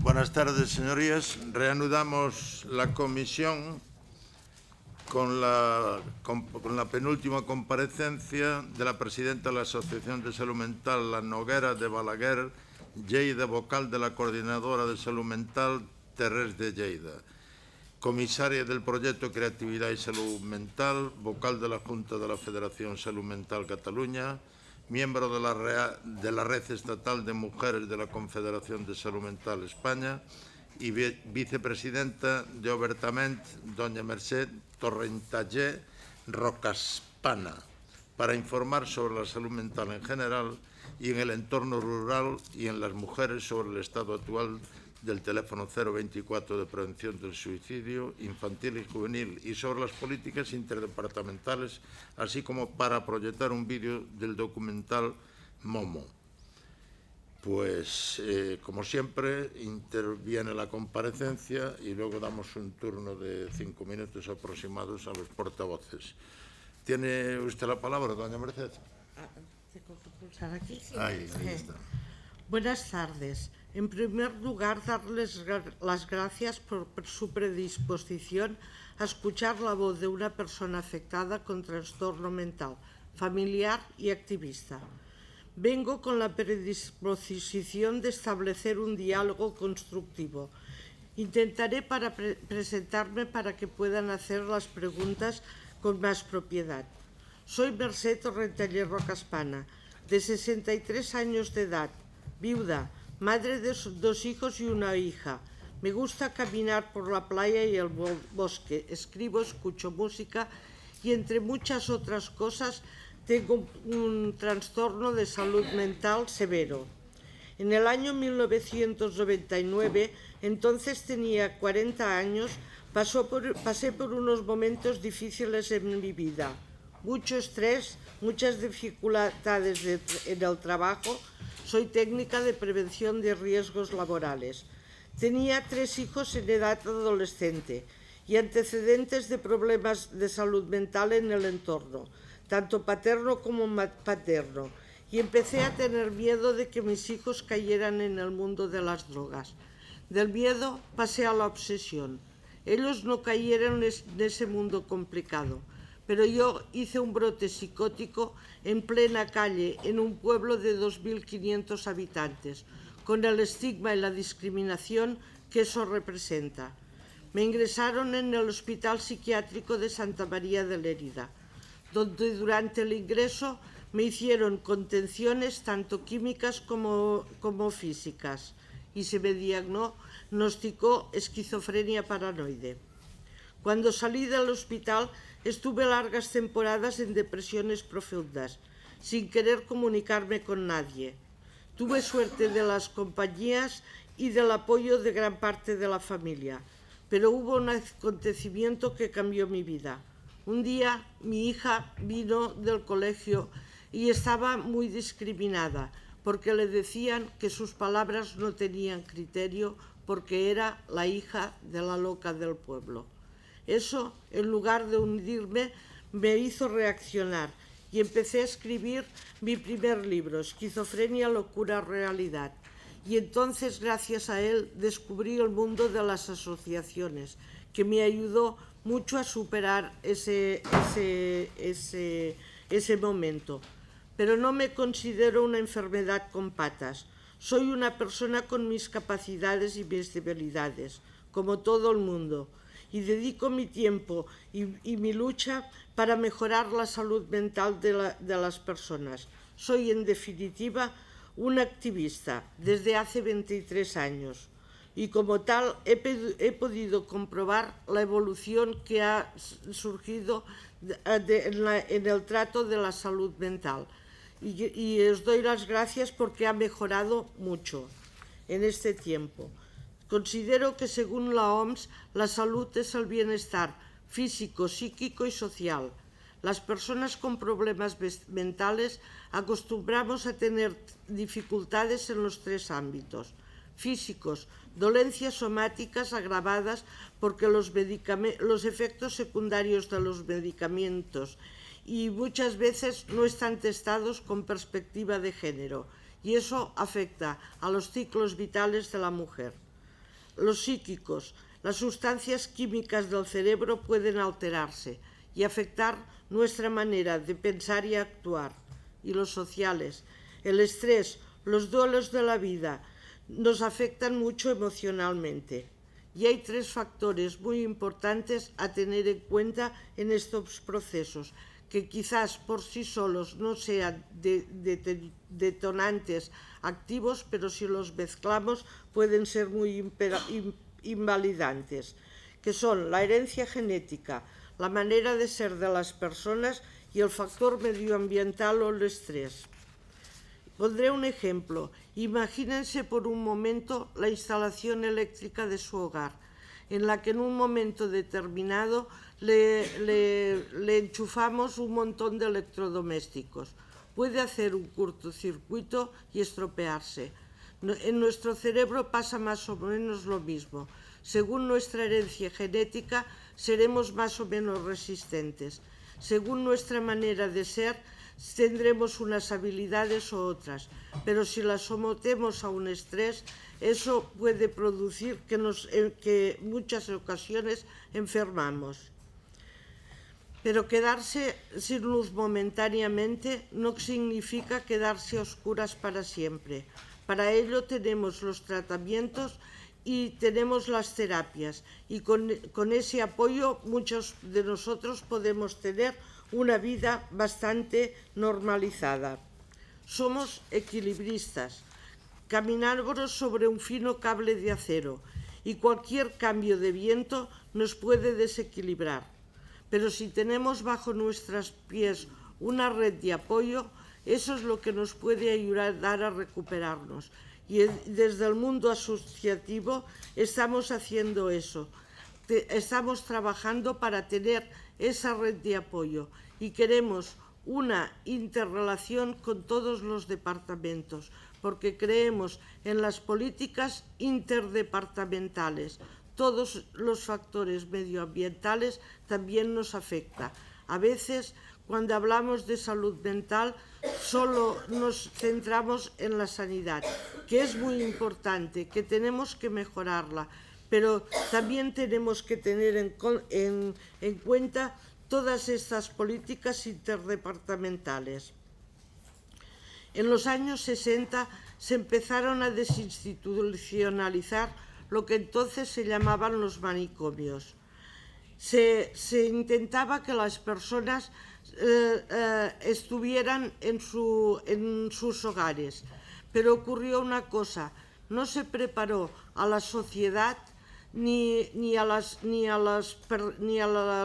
Buenas tardes, señorías. Reanudamos la comisión con la penúltima comparecencia de la presidenta de la Asociación de Salud Mental, La Noguera de Balaguer, Lleida, vocal de la Coordinadora de Salud Mental, Terrés de Lleida, comisaria del proyecto Creatividad y Salud Mental, vocal de la Junta de la Federación Salud Mental Cataluña, miembro de la Red Estatal de Mujeres de la Confederación de Salud Mental España y vicepresidenta de Obertament, doña Mercè Torrentallé Rocaspana, para informar sobre la salud mental en general y en el entorno rural y en las mujeres sobre el estado actual del teléfono 024 de prevención del suicidio infantil y juvenil y sobre las políticas interdepartamentales, así como para proyectar un vídeo del documental Momo. Pues, como siempre, interviene la comparecencia y luego damos un turno de 5 minutos aproximados a los portavoces. ¿Tiene usted la palabra, doña Merced? ¿Tengo que pulsar aquí? Sí. Ahí está. Buenas tardes. En primer lugar, darles las gracias por su predisposición a escuchar la voz de una persona afectada con trastorno mental, familiar y activista. Vengo con la predisposición de establecer un diálogo constructivo. Intentaré presentarme para que puedan hacer las preguntas con más propiedad. Soy Mercè Torrentallé Rocaspana, de 63 años de edad, viuda, madre de 2 hijos y una hija. Me gusta caminar por la playa y el bosque, escribo, escucho música y, entre muchas otras cosas, tengo un trastorno de salud mental severo. En el año 1999, entonces tenía 40 años, pasé por unos momentos difíciles en mi vida. Mucho estrés, muchas dificultades en el trabajo. Soy técnica de prevención de riesgos laborales. Tenía 3 hijos en edad adolescente y antecedentes de problemas de salud mental en el entorno, tanto paterno como paterno, y empecé a tener miedo de que mis hijos cayeran en el mundo de las drogas. Del miedo pasé a la obsesión. Ellos no cayeron en ese mundo complicado, pero yo hice un brote psicótico en plena calle, en un pueblo de 2.500 habitantes, con el estigma y la discriminación que eso representa. Me ingresaron en el Hospital Psiquiátrico de Santa María de Lérida, donde durante el ingreso me hicieron contenciones tanto químicas como físicas y se me diagnosticó esquizofrenia paranoide. Cuando salí del hospital estuve largas temporadas en depresiones profundas, sin querer comunicarme con nadie. Tuve suerte de las compañías y del apoyo de gran parte de la familia, pero hubo un acontecimiento que cambió mi vida. Un día mi hija vino del colegio y estaba muy discriminada porque le decían que sus palabras no tenían criterio porque era la hija de la loca del pueblo. Eso, en lugar de hundirme, me hizo reaccionar y empecé a escribir mi primer libro, Esquizofrenia, locura, realidad. Y entonces, gracias a él, descubrí el mundo de las asociaciones, que me ayudó mucho a superar ese momento. Pero no me considero una enfermedad con patas. Soy una persona con mis capacidades y mis debilidades, como todo el mundo, y dedico mi tiempo y mi lucha para mejorar la salud mental de las personas. Soy, en definitiva, una activista desde hace 23 años y, como tal, he podido comprobar la evolución que ha surgido en el trato de la salud mental. Y os doy las gracias porque ha mejorado mucho en este tiempo. Considero que, según la OMS, la salud es el bienestar físico, psíquico y social. Las personas con problemas mentales acostumbramos a tener dificultades en los 3 ámbitos: físicos, dolencias somáticas agravadas porque los efectos secundarios de los medicamentos y muchas veces no están testados con perspectiva de género, y eso afecta a los ciclos vitales de la mujer. los psíquicos. Las sustancias químicas del cerebro pueden alterarse y afectar nuestra manera de pensar y actuar. Y los sociales. El estrés, los duelos de la vida nos afectan mucho emocionalmente. Y hay 3 factores muy importantes a tener en cuenta en estos procesos, que quizás por sí solos no sean detonantes activos, pero si los mezclamos pueden ser muy invalidantes, que son la herencia genética, la manera de ser de las personas y el factor medioambiental o el estrés. Pondré un ejemplo. Imagínense por un momento la instalación eléctrica de su hogar, en la que en un momento determinado le enchufamos un montón de electrodomésticos. Puede hacer un cortocircuito y estropearse. En nuestro cerebro pasa más o menos lo mismo. Según nuestra herencia genética, seremos más o menos resistentes. Según nuestra manera de ser, tendremos unas habilidades u otras, pero si las sometemos a un estrés, eso puede producir que muchas ocasiones enfermamos. Pero quedarse sin luz momentáneamente no significa quedarse a oscuras para siempre. Para ello tenemos los tratamientos y tenemos las terapias, y con ese apoyo muchos de nosotros podemos tener una vida bastante normalizada. Somos equilibristas, caminamos sobre un fino cable de acero y cualquier cambio de viento nos puede desequilibrar. Pero si tenemos bajo nuestros pies una red de apoyo, eso es lo que nos puede ayudar a recuperarnos. Y desde el mundo asociativo estamos haciendo eso. Estamos trabajando para tener esa red de apoyo y queremos una interrelación con todos los departamentos, porque creemos en las políticas interdepartamentales. Todos los factores medioambientales también nos afectan. A veces, cuando hablamos de salud mental, solo nos centramos en la sanidad, que es muy importante, que tenemos que mejorarla, pero también tenemos que tener en cuenta todas estas políticas interdepartamentales. En los años 60 se empezaron a desinstitucionalizar lo que entonces se llamaban los manicomios. Se intentaba que las personas estuvieran en sus hogares, pero ocurrió una cosa: no se preparó a la sociedad ni a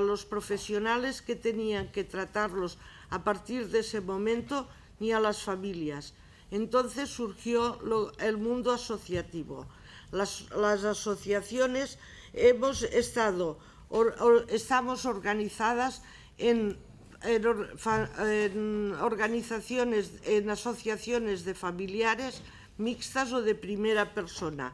los profesionales que tenían que tratarlos a partir de ese momento, ni a las familias. Entonces surgió el mundo asociativo. Las asociaciones estamos organizadas en asociaciones de familiares mixtas o de primera persona.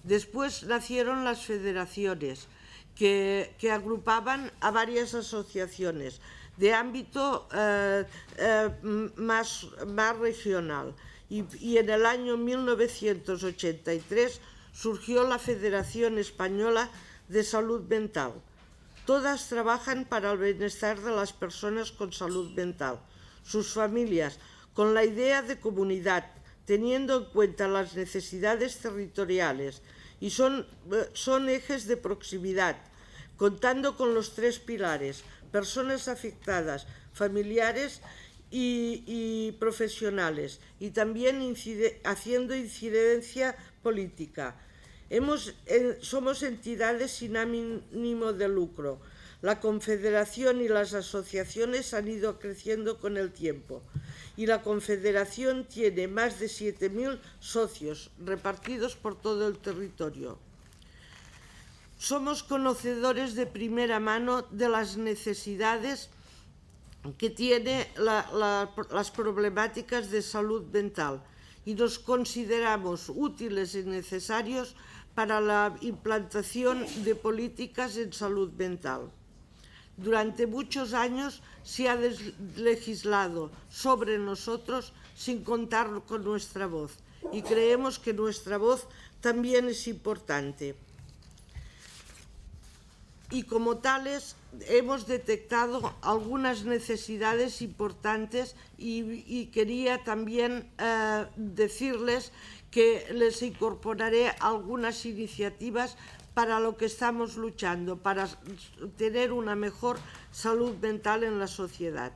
Después nacieron las federaciones que agrupaban a varias asociaciones de ámbito más regional. Y en el año 1983 surgió la Federación Española de Salud Mental. Todas trabajan para el bienestar de las personas con salud mental, sus familias, con la idea de comunidad, teniendo en cuenta las necesidades territoriales, y son ejes de proximidad, contando con los 3 pilares: personas afectadas, familiares y profesionales, y también haciendo incidencia política. Somos entidades sin ánimo de lucro. La Confederación y las asociaciones han ido creciendo con el tiempo, y la Confederación tiene más de 7.000 socios repartidos por todo el territorio. Somos conocedores de primera mano de las necesidades que tiene las problemáticas de salud mental, y nos consideramos útiles y necesarios para la implantación de políticas en salud mental. Durante muchos años se ha legislado sobre nosotros sin contar con nuestra voz, y creemos que nuestra voz también es importante. y como tales hemos detectado algunas necesidades importantes y quería también decirles que les incorporaré algunas iniciativas para lo que estamos luchando, para tener una mejor salud mental en la sociedad.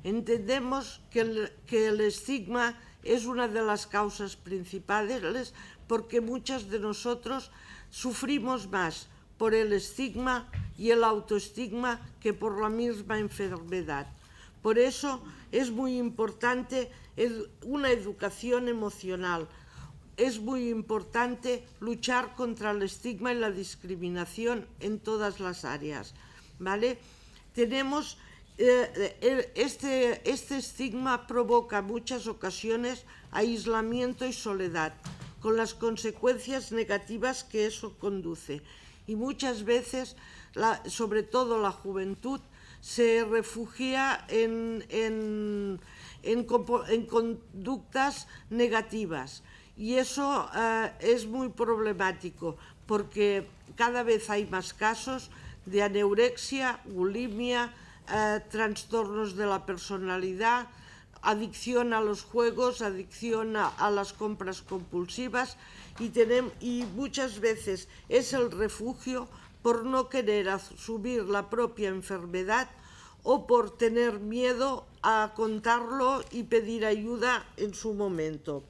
Entendemos que el estigma es una de las causas principales porque muchas de nosotros sufrimos más por el estigma y el autoestigma que por la misma enfermedad. Por eso es muy importante una educación emocional. Es muy importante luchar contra el estigma y la discriminación en todas las áreas, ¿vale? Tenemos este estigma provoca en muchas ocasiones aislamiento y soledad, con las consecuencias negativas que eso conduce. Y muchas veces, sobre todo la juventud, se refugia en conductas negativas. Y eso es muy problemático porque cada vez hay más casos de anorexia, bulimia, trastornos de la personalidad, adicción a los juegos, adicción a las compras compulsivas y muchas veces es el refugio por no querer asumir la propia enfermedad o por tener miedo a contarlo y pedir ayuda en su momento.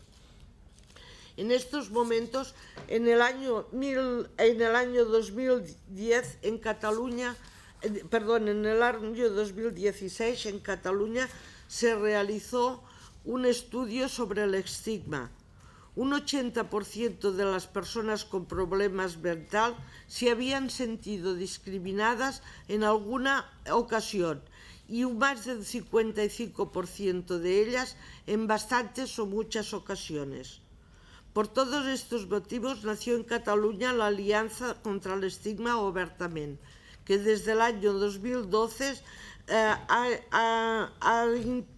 En estos momentos, en el año 2010 en Cataluña, en el año 2016 en Cataluña se realizó un estudio sobre el estigma. Un 80% de las personas con problemas mentales se habían sentido discriminadas en alguna ocasión y más del 55% de ellas en bastantes o muchas ocasiones. Por todos estos motivos nació en Cataluña la Alianza contra el Estigma Obertament, que desde el año 2012 ha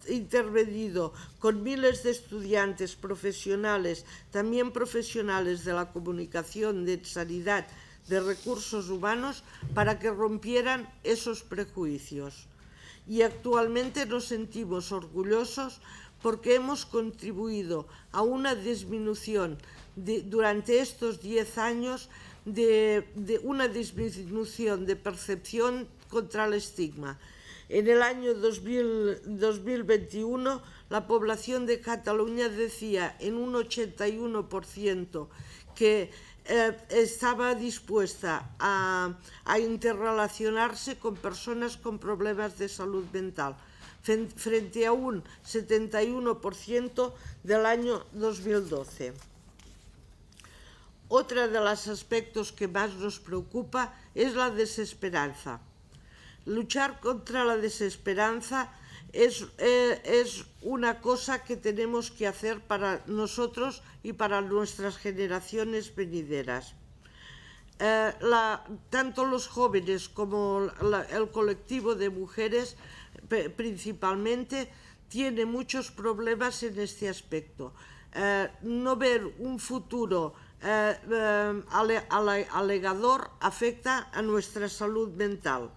intervenido con miles de estudiantes profesionales, también profesionales de la comunicación, de sanidad, de recursos humanos, para que rompieran esos prejuicios. Y actualmente nos sentimos orgullosos porque hemos contribuido a una disminución durante estos 10 años de una disminución de percepción contra el estigma. En el año 2021 la población de Cataluña decía en un 81% que estaba dispuesta a interrelacionarse con personas con problemas de salud mental, frente a un 71% del año 2012. Otro de los aspectos que más nos preocupa es la desesperanza. Luchar contra la desesperanza es una cosa que tenemos que hacer para nosotros y para nuestras generaciones venideras. Tanto los jóvenes como el colectivo de mujeres principalmente tiene muchos problemas en este aspecto. No ver un futuro alegador afecta a nuestra salud mental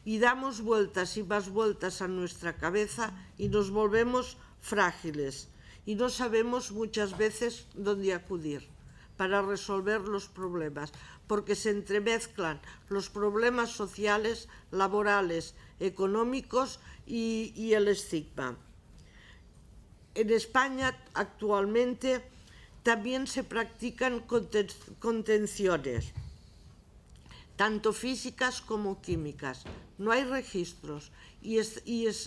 y damos vueltas y más vueltas a nuestra cabeza y nos volvemos frágiles y no sabemos muchas veces dónde acudir para resolver los problemas, porque se entremezclan los problemas sociales, laborales, económicos y el estigma. En España actualmente también se practican contenciones, tanto físicas como químicas. No hay registros y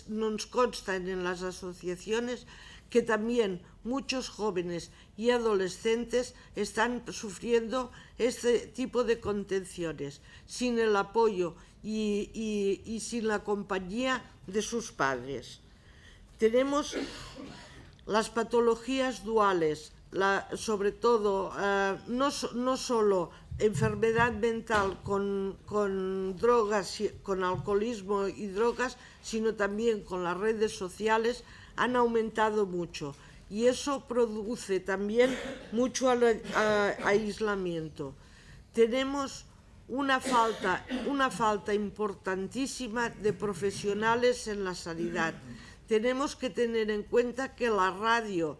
nos constan en las asociaciones que también muchos jóvenes y adolescentes están sufriendo este tipo de contenciones sin el apoyo y sin la compañía de sus padres. Tenemos las patologías duales, sobre todo no solo enfermedad mental con drogas, con alcoholismo y drogas, sino también con las redes sociales, han aumentado mucho y eso produce también mucho aislamiento. Tenemos una falta importantísima de profesionales en la sanidad. Tenemos que tener en cuenta que la radio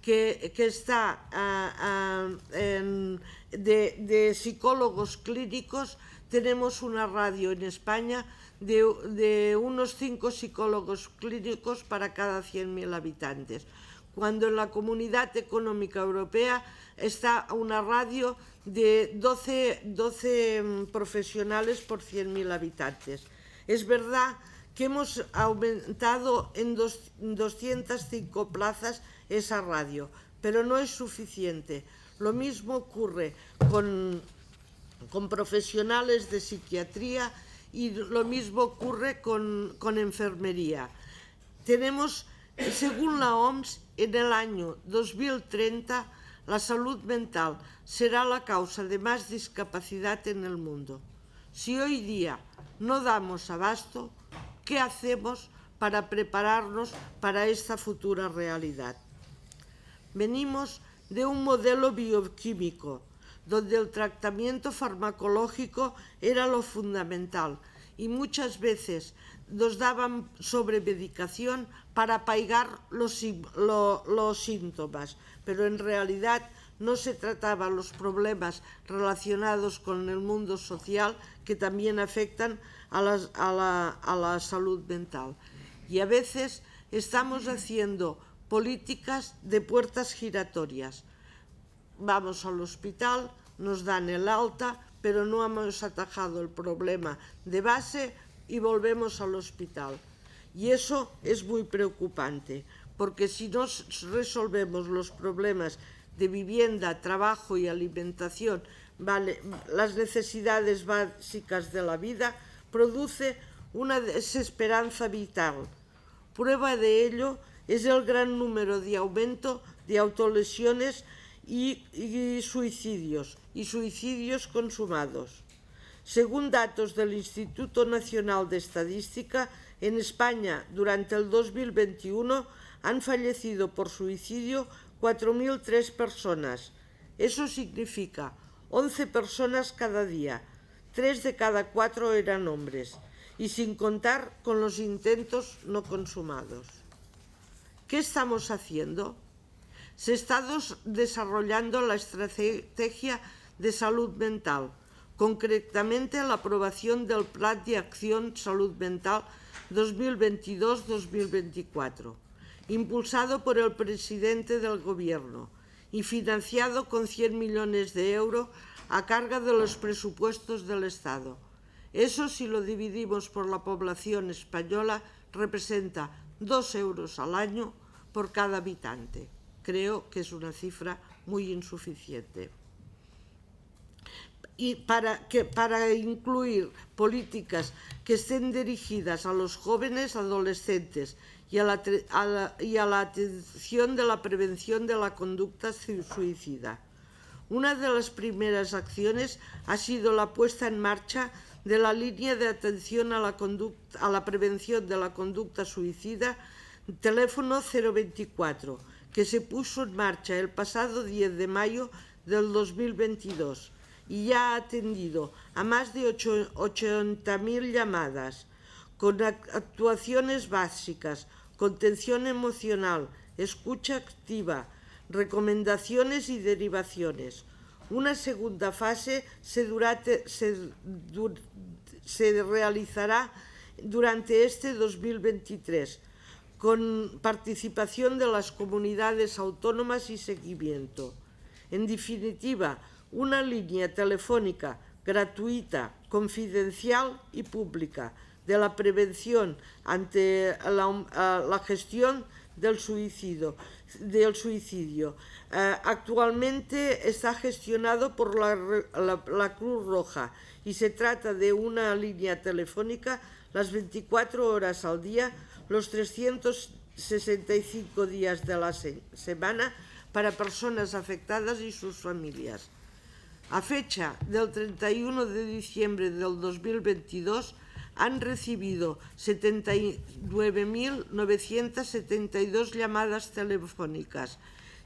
que está de psicólogos clínicos, tenemos una radio en España de unos 5 psicólogos clínicos para cada 100.000 habitantes, cuando en la Comunidad Económica Europea está una radio de 12 profesionales por 100.000 habitantes. Es verdad que hemos aumentado en 205 plazas esa radio, pero no es suficiente. Lo mismo ocurre con profesionales de psiquiatría y lo mismo ocurre con enfermería. Tenemos, según la OMS, en el año 2030 la salud mental será la causa de más discapacidad en el mundo. Si hoy día no damos abasto, ¿qué hacemos para prepararnos para esta futura realidad? Venimos de un modelo bioquímico, donde el tratamiento farmacológico era lo fundamental y muchas veces nos daban sobremedicación para apaigar los síntomas, pero en realidad no se trataban los problemas relacionados con el mundo social que también afectan a la salud mental. Y a veces estamos haciendo políticas de puertas giratorias. Vamos al hospital, nos dan el alta, pero no hemos atajado el problema de base y volvemos al hospital. Y eso es muy preocupante, porque si no resolvemos los problemas de vivienda, trabajo y alimentación, las necesidades básicas de la vida, produce una desesperanza vital. Prueba de ello es el gran número de aumento de autolesiones y suicidios consumados. Según datos del Instituto Nacional de Estadística, en España durante el 2021 han fallecido por suicidio 4.003 personas. Eso significa 11 personas cada día, 3 de cada 4 eran hombres, y sin contar con los intentos no consumados. ¿Qué estamos haciendo? Se está desarrollando la estrategia de salud mental, concretamente la aprobación del Plan de Acción Salud Mental 2022-2024, impulsado por el presidente del Gobierno y financiado con 100 millones de euros a cargo de los presupuestos del Estado. Eso, si lo dividimos por la población española, representa 2 euros al año por cada habitante. Creo que es una cifra muy insuficiente. Y para incluir políticas que estén dirigidas a los jóvenes adolescentes y a la atención de la prevención de la conducta suicida. Una de las primeras acciones ha sido la puesta en marcha de la línea de atención a la prevención de la conducta suicida, teléfono 024, que se puso en marcha el pasado 10 de mayo del 2022 y ya ha atendido a más de 80.000 llamadas, con actuaciones básicas, contención emocional, escucha activa, recomendaciones y derivaciones. Una segunda fase se realizará durante este 2023, con participación de las comunidades autónomas y seguimiento. En definitiva, una línea telefónica gratuita, confidencial y pública de la prevención ante la gestión del suicidio. Actualmente está gestionado por la Cruz Roja y se trata de una línea telefónica las 24 horas al día, los 365 días de la semana para personas afectadas y sus familias. A fecha del 31 de diciembre del 2022 han recibido 79.972 llamadas telefónicas,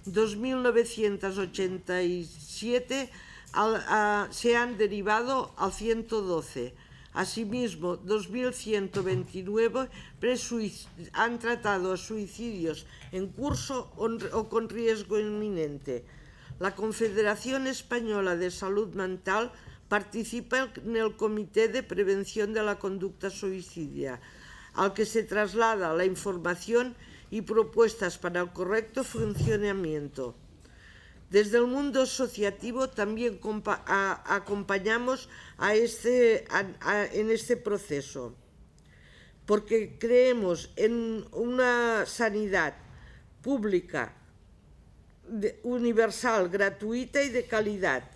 2.987 se han derivado al 112. Asimismo, 2.129 han tratado a suicidios en curso o con riesgo inminente. La Confederación Española de Salud Mental participa en el Comité de Prevención de la Conducta Suicida, al que se traslada la información y propuestas para el correcto funcionamiento. Desde el mundo asociativo también acompañamos en este proceso, porque creemos en una sanidad pública, universal, gratuita y de calidad.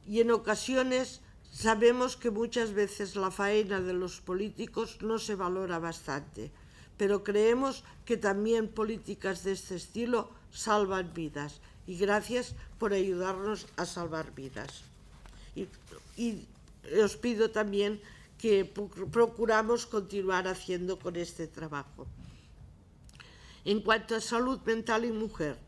Y en ocasiones sabemos que muchas veces la faena de los políticos no se valora bastante, pero creemos que también políticas de este estilo salvan vidas. Y gracias por ayudarnos a salvar vidas. Y os pido también que procuramos continuar haciendo con este trabajo. En cuanto a salud mental y mujer,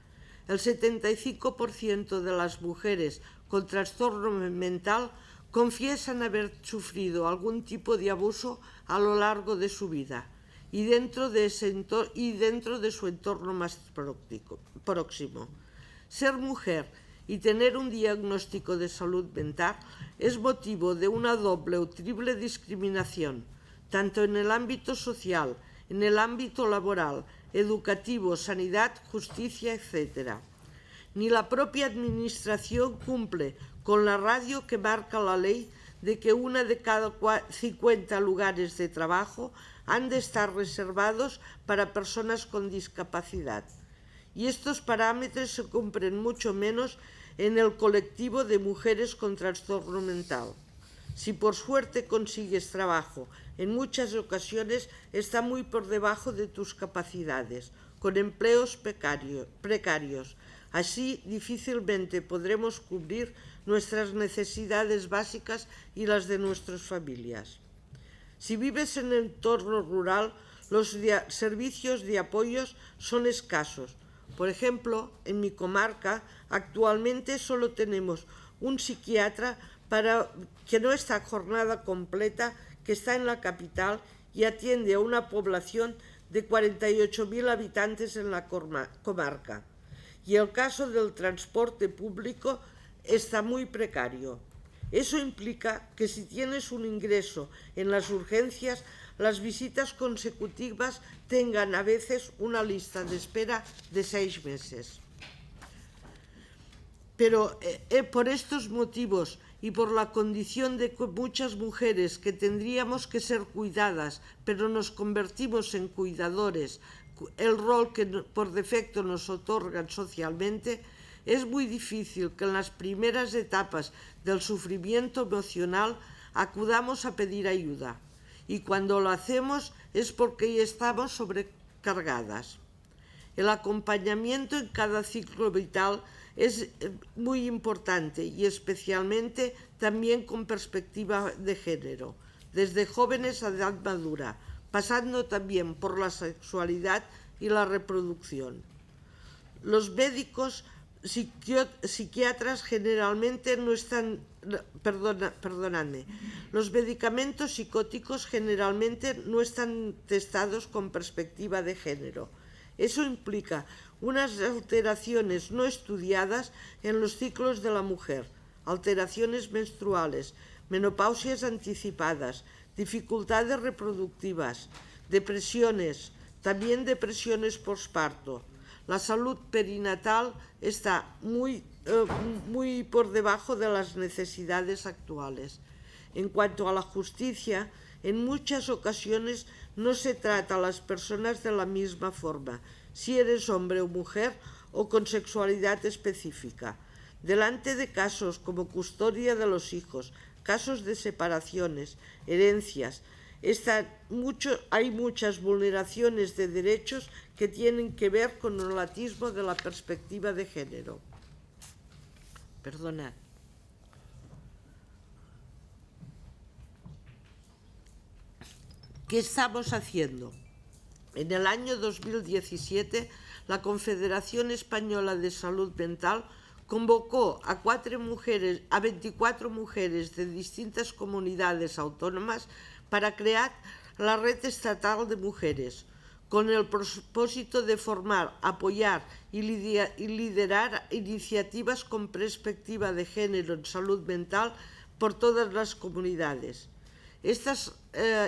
el 75% de las mujeres con trastorno mental confiesan haber sufrido algún tipo de abuso a lo largo de su vida y dentro de su entorno más próximo. Ser mujer y tener un diagnóstico de salud mental es motivo de una doble o triple discriminación, tanto en el ámbito social, en el ámbito laboral, educativo, sanidad, justicia, etc. Ni la propia Administración cumple con la ratio que marca la ley de que una de cada 50 lugares de trabajo han de estar reservados para personas con discapacidad. Y estos parámetros se cumplen mucho menos en el colectivo de mujeres con trastorno mental. Si por suerte consigues trabajo, en muchas ocasiones está muy por debajo de tus capacidades, con empleos precarios. Así difícilmente podremos cubrir nuestras necesidades básicas y las de nuestras familias. Si vives en el entorno rural, los servicios de apoyos son escasos. Por ejemplo, en mi comarca actualmente solo tenemos un psiquiatra que no está jornada completa, que está en la capital y atiende a una población de 48.000 habitantes en la comarca. Y el caso del transporte público está muy precario. Eso implica que si tienes un ingreso en las urgencias, las visitas consecutivas tengan a veces una lista de espera de 6 meses. Pero por estos motivos y por la condición de muchas mujeres que tendríamos que ser cuidadas, pero nos convertimos en cuidadores, el rol que por defecto nos otorgan socialmente, es muy difícil que en las primeras etapas del sufrimiento emocional acudamos a pedir ayuda. Y cuando lo hacemos es porque ya estamos sobrecargadas. El acompañamiento en cada ciclo vital es muy importante y especialmente también con perspectiva de género, desde jóvenes a edad madura, pasando también por la sexualidad y la reproducción. Los médicos psiquiatras generalmente no están, los medicamentos psicóticos generalmente no están testados con perspectiva de género. Eso implica unas alteraciones no estudiadas en los ciclos de la mujer, alteraciones menstruales, menopausias anticipadas, dificultades reproductivas, depresiones, también depresiones posparto. La salud perinatal está muy por debajo de las necesidades actuales. En cuanto a la justicia, en muchas ocasiones no se trata a las personas de la misma forma, si eres hombre o mujer o con sexualidad específica. Delante de casos como custodia de los hijos, casos de separaciones, herencias, hay muchas vulneraciones de derechos que tienen que ver con el atisbo de la perspectiva de género. Perdonad. ¿Qué estamos haciendo? En el año 2017, la Confederación Española de Salud Mental convocó a 24 mujeres de distintas comunidades autónomas para crear la Red Estatal de Mujeres, con el propósito de formar, apoyar y liderar iniciativas con perspectiva de género en salud mental por todas las comunidades. Estas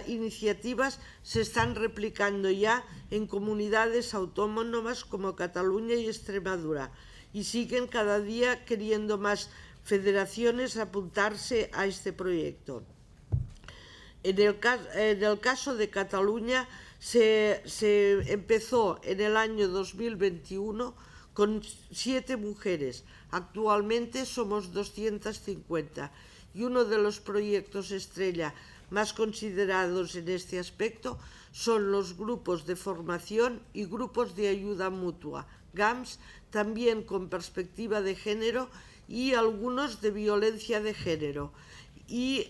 iniciativas se están replicando ya en comunidades autónomas como Cataluña y Extremadura y siguen cada día queriendo más federaciones apuntarse a este proyecto. En el caso de Cataluña se empezó en el año 2021 con 7 mujeres. Actualmente somos 250 y uno de los proyectos estrella más considerados en este aspecto son los grupos de formación y grupos de ayuda mutua, GAMS, también con perspectiva de género y algunos de violencia de género. Y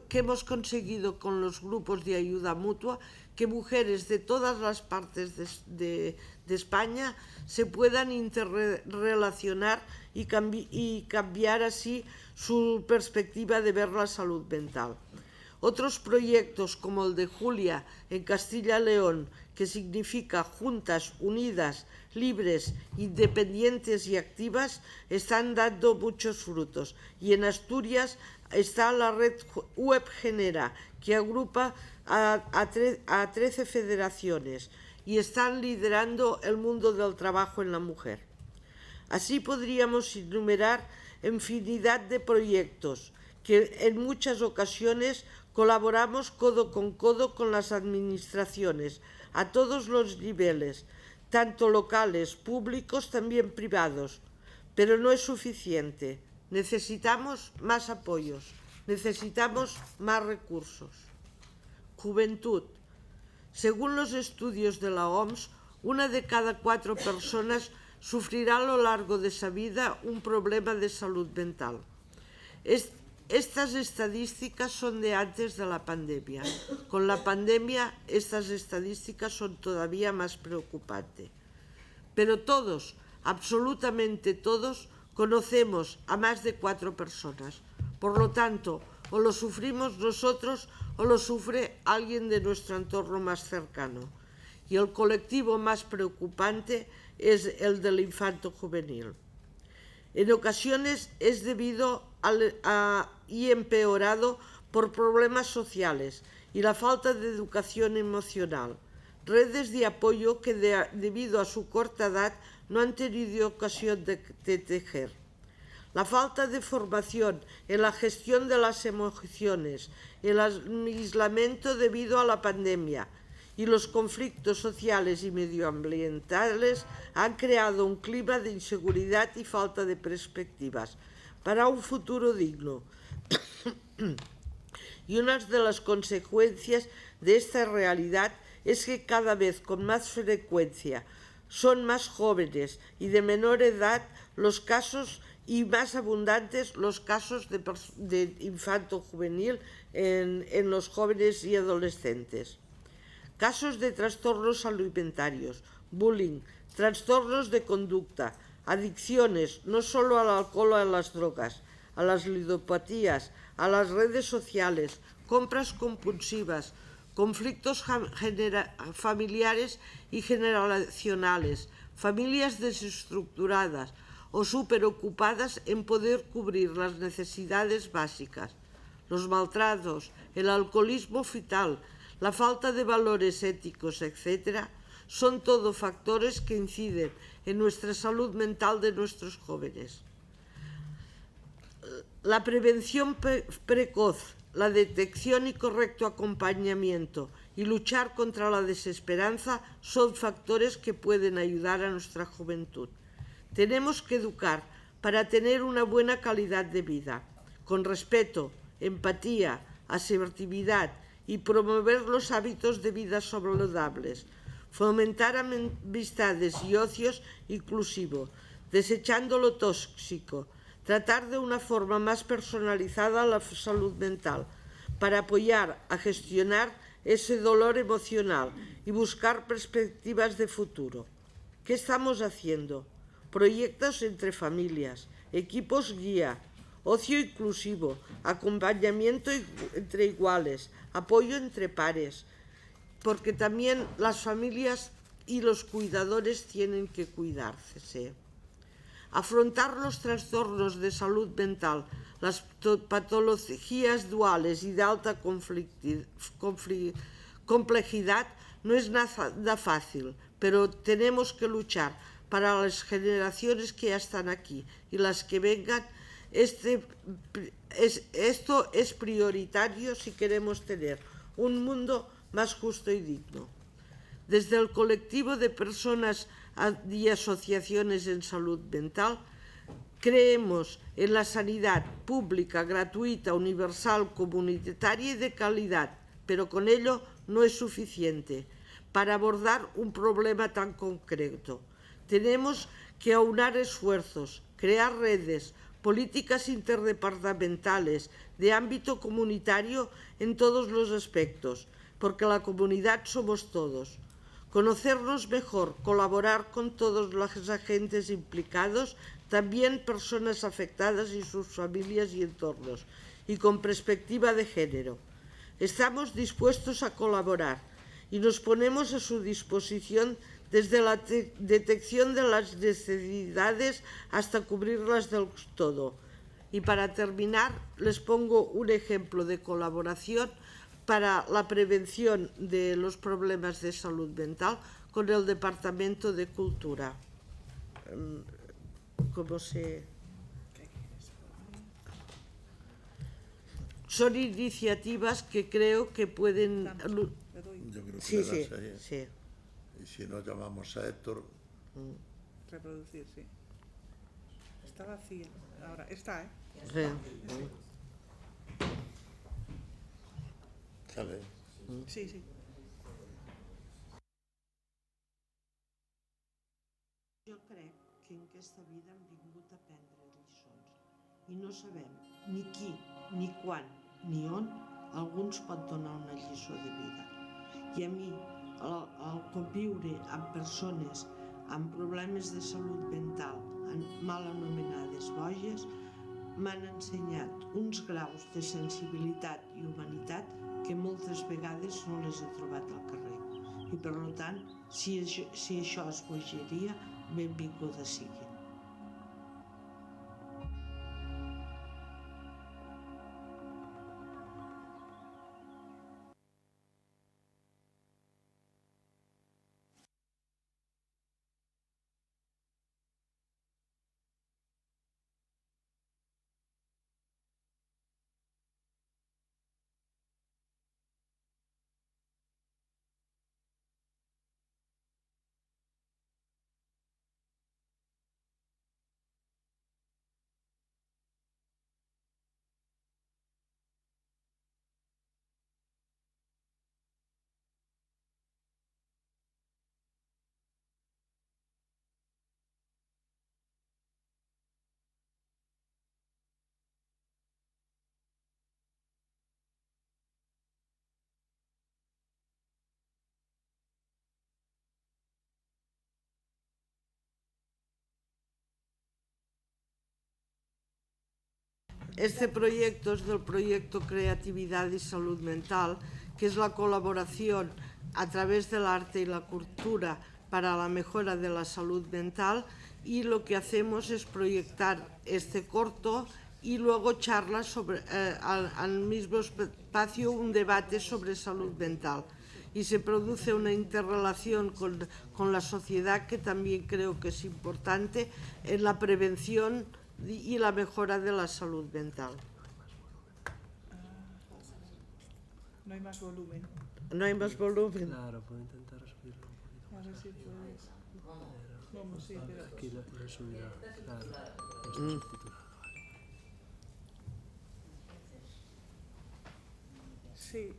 que hemos conseguido con los grupos de ayuda mutua que mujeres de todas las partes de España se puedan interrelacionar y cambiar así su perspectiva de ver la salud mental. Otros proyectos como el de Julia en Castilla y León, que significa Juntas Unidas, Libres, Independientes y Activas, están dando muchos frutos. Y en Asturias está la red Web Genera, que agrupa a 13 federaciones y están liderando el mundo del trabajo en la mujer. Así podríamos enumerar infinidad de proyectos que en muchas ocasiones colaboramos codo con las administraciones a todos los niveles, tanto locales, públicos, también privados, pero no es suficiente. Necesitamos más apoyos, necesitamos más recursos. Juventud. Según los estudios de la OMS, 1 de cada 4 personas sufrirá a lo largo de su vida un problema de salud mental. Estas estadísticas son de antes de la pandemia. Con la pandemia, estas estadísticas son todavía más preocupantes. Pero todos, absolutamente todos, conocemos a más de 4 personas. Por lo tanto, o lo sufrimos nosotros o lo sufre alguien de nuestro entorno más cercano. Y el colectivo más preocupante es el del infanto juvenil. En ocasiones es debido y empeorado por problemas sociales y la falta de educación emocional. Redes de apoyo que debido a su corta edad no han tenido ocasión de tejer. La falta de formación en la gestión de las emociones, el aislamiento debido a la pandemia y los conflictos sociales y medioambientales han creado un clima de inseguridad y falta de perspectivas para un futuro digno. Y una de las consecuencias de esta realidad es que cada vez con más frecuencia son más jóvenes y de menor edad los casos y más abundantes los casos de infanto juvenil en los jóvenes y adolescentes. Casos de trastornos alimentarios, bullying, trastornos de conducta, adicciones, no solo al alcohol o a las drogas, a las ludopatías, a las redes sociales, compras compulsivas, conflictos familiares y generacionales, familias desestructuradas o superocupadas en poder cubrir las necesidades básicas, los maltratos, el alcoholismo fetal, la falta de valores éticos, etc., son todo factores que inciden en nuestra salud mental de nuestros jóvenes. La prevención precoz, la detección y correcto acompañamiento y luchar contra la desesperanza son factores que pueden ayudar a nuestra juventud. Tenemos que educar para tener una buena calidad de vida, con respeto, empatía, asertividad y promover los hábitos de vida saludables, fomentar amistades y ocios inclusivos, desechando lo tóxico, tratar de una forma más personalizada la salud mental, para apoyar a gestionar ese dolor emocional y buscar perspectivas de futuro. ¿Qué estamos haciendo? proyectos entre familias, equipos guía, ocio inclusivo, acompañamiento entre iguales, apoyo entre pares, porque también las familias y los cuidadores tienen que cuidarse. Afrontar los trastornos de salud mental, las patologías duales y de alta complejidad no es nada fácil, pero tenemos que luchar para las generaciones que ya están aquí y las que vengan. Esto es prioritario si queremos tener un mundo más justo y digno. Desde el colectivo de personas y asociaciones en salud mental, creemos en la sanidad pública, gratuita, universal, comunitaria y de calidad, pero con ello no es suficiente para abordar un problema tan concreto. Tenemos que aunar esfuerzos, crear redes, políticas interdepartamentales de ámbito comunitario en todos los aspectos, porque la comunidad somos todos. Conocernos mejor, colaborar con todos los agentes implicados, también personas afectadas y sus familias y entornos, y con perspectiva de género. Estamos dispuestos a colaborar y nos ponemos a su disposición desde la detección de las necesidades hasta cubrirlas del todo. Y para terminar, les pongo un ejemplo de colaboración para la prevención de los problemas de salud mental con el Departamento de Cultura. Son iniciativas que creo que pueden... Yo creo que sí, le das ahí. sí. Y si no, llamamos a Héctor. Reproducir, sí. Está vacía. Ahora, está, ¿eh? Sí. Sale. Sí, sí. Jo crec que en aquesta vida hem vingut a prendre lliçons i no sabem ni qui, ni quan, ni on algú ens pot donar una lliçó de vida. I a mi, el conviure amb persones amb problemes de salut mental, mal anomenades boges, m'han ensenyat uns graus de sensibilitat i humanitat que moltes vegades no les he trobat al carrer. I per tant, si això és bogeria, benvinguda sigui. Este proyecto es del proyecto Creatividad y Salud Mental, que es la colaboración a través del arte y la cultura para la mejora de la salud mental, y lo que hacemos es proyectar este corto y luego charlas sobre, al mismo espacio, un debate sobre salud mental. Y se produce una interrelación con la sociedad que también creo que es importante en la prevención y la mejora de la salud mental. No hay más volumen. No hay más volumen. Claro, puedo intentar subirlo un poquito. A ver si puedes. Vamos, sí, pero... Aquí lo he subido, claro. Está subtitulado, vale. Sí.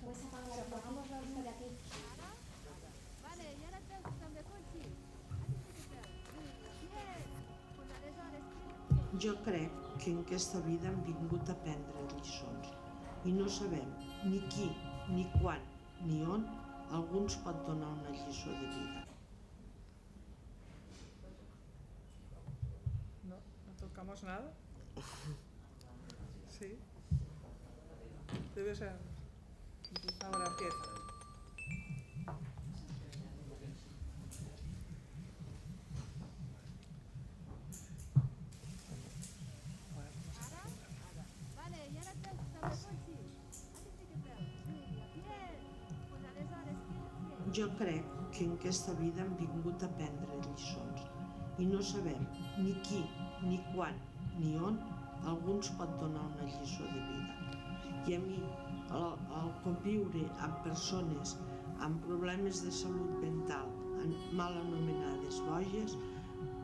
Pues apagamos la luz de aquí. Vale, i ara també pots dir. Pues aleshores... Jo crec que en aquesta vida hem vingut a prendre lliçons i no sabem ni qui, ni quan, ni on algú ens pot donar una lliçó de vida. pasa nada. Sí. Debe ser. Ahora empieza. Vale, i ara tres també pot sí. Antes de que feu. Bien. Pues aleshores què? Jo crec que en aquesta vida hem vingut a aprendre lliçons i no sabem ni qui, ni quan, ni on algú ens pot donar una lliçó de vida. I a mi, el conviure amb persones amb problemes de salut mental, mal anomenades boges,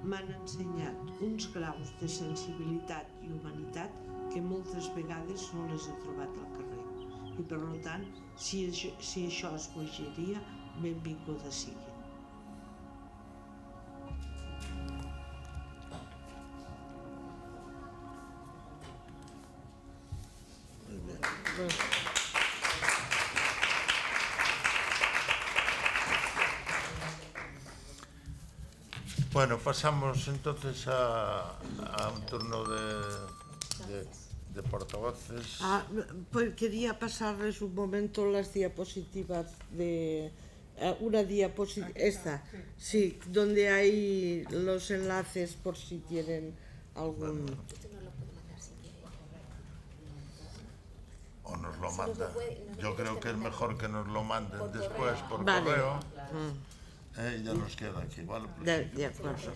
m'han ensenyat uns graus de sensibilitat i humanitat que moltes vegades no les he trobat al carrer. I per tant, si això és bogeria, benvinguda sigui. Muy bien. Bueno, pasamos entonces a un turno de portavoces. Pues quería pasarles un momento las diapositivas de... una diapositiva, esta, sí, donde hay los enlaces por si tienen algún... O nos lo mandan. Yo creo que es mejor que nos lo manden después por Vale. correo. Ya nos queda aquí, ¿vale? De acuerdo.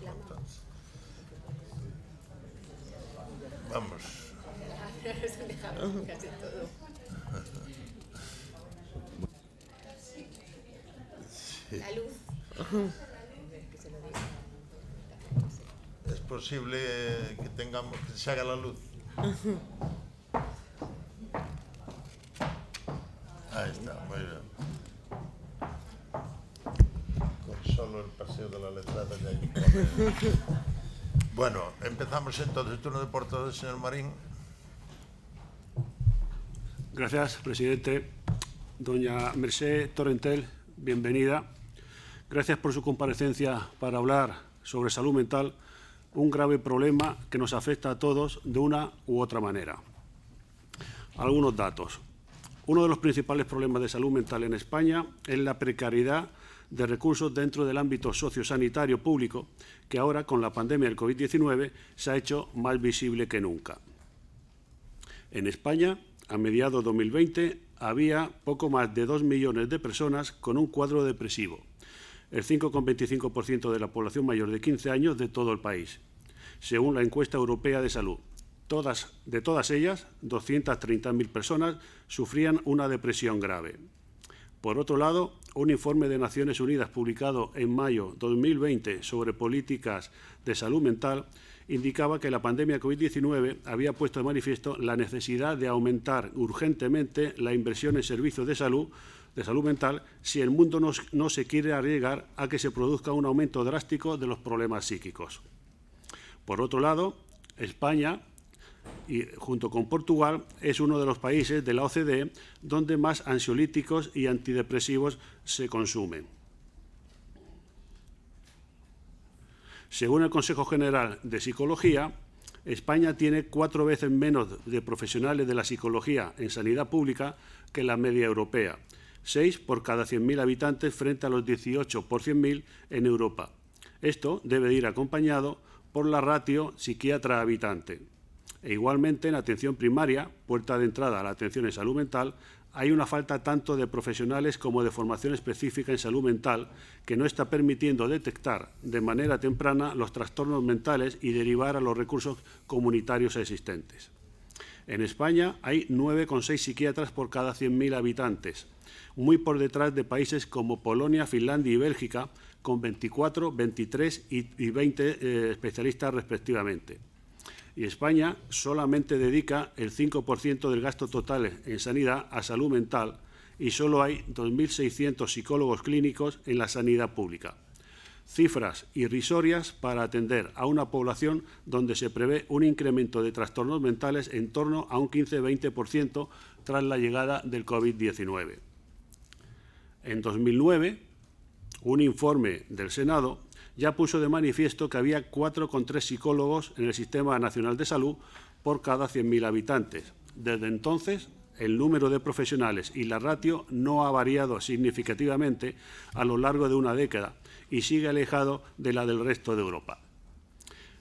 Vamos. Sí. La luz. Es posible que se haga la luz. Ahí está, muy bien. Con solo el paseo de la letrada ya hay. Bueno, empezamos entonces. Turno de portavoz, señor Marín. Gracias, presidente. Doña Mercè Torrentel, bienvenida. Gracias por su comparecencia para hablar sobre salud mental, un grave problema que nos afecta a todos de una u otra manera. Algunos datos. Uno de los principales problemas de salud mental en España es la precariedad de recursos dentro del ámbito sociosanitario público, que ahora, con la pandemia del COVID-19, se ha hecho más visible que nunca. En España, a mediados de 2020, había poco más de 2 millones de personas con un cuadro depresivo, el 5,25% de la población mayor de 15 años de todo el país, según la encuesta europea de salud. De todas ellas, 230.000 personas sufrían una depresión grave. Por otro lado, un informe de Naciones Unidas publicado en mayo de 2020 sobre políticas de salud mental indicaba que la pandemia COVID-19 había puesto de manifiesto la necesidad de aumentar urgentemente la inversión en servicios de salud mental si el mundo no se quiere arriesgar a que se produzca un aumento drástico de los problemas psíquicos. Por otro lado, España, y junto con Portugal, es uno de los países de la OCDE donde más ansiolíticos y antidepresivos se consumen. Según el Consejo General de Psicología, España tiene 4 veces menos de profesionales de la psicología en sanidad pública que la media europea, 6 por cada 100.000 habitantes frente a los 18 por 100.000 en Europa. Esto debe ir acompañado por la ratio psiquiatra-habitante. E igualmente, en atención primaria, puerta de entrada a la atención en salud mental, hay una falta tanto de profesionales como de formación específica en salud mental que no está permitiendo detectar de manera temprana los trastornos mentales y derivar a los recursos comunitarios existentes. En España hay 9,6 psiquiatras por cada 100.000 habitantes, muy por detrás de países como Polonia, Finlandia y Bélgica, con 24, 23 y 20 especialistas respectivamente. Y España solamente dedica el 5% del gasto total en sanidad a salud mental y solo hay 2.600 psicólogos clínicos en la sanidad pública. Cifras irrisorias para atender a una población donde se prevé un incremento de trastornos mentales en torno a un 15-20% tras la llegada del COVID-19. En 2009, un informe del Senado ya puso de manifiesto que había 4,3 psicólogos en el Sistema Nacional de Salud por cada 100.000 habitantes. Desde entonces, el número de profesionales y la ratio no ha variado significativamente a lo largo de una década y sigue alejado de la del resto de Europa.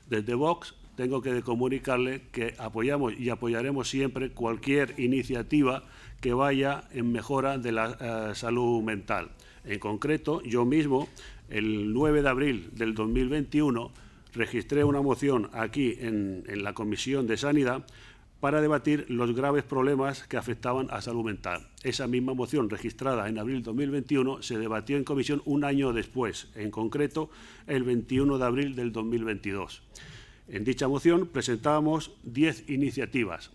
Desde Vox tengo que comunicarle que apoyamos y apoyaremos siempre cualquier iniciativa que vaya en mejora de la salud mental. En concreto, yo mismo, el 9 de abril del 2021, registré una moción aquí en la Comisión de Sanidad para debatir los graves problemas que afectaban a salud mental. Esa misma moción, registrada en abril de 2021, se debatió en comisión un año después, en concreto el 21 de abril del 2022. En dicha moción presentábamos 10 iniciativas.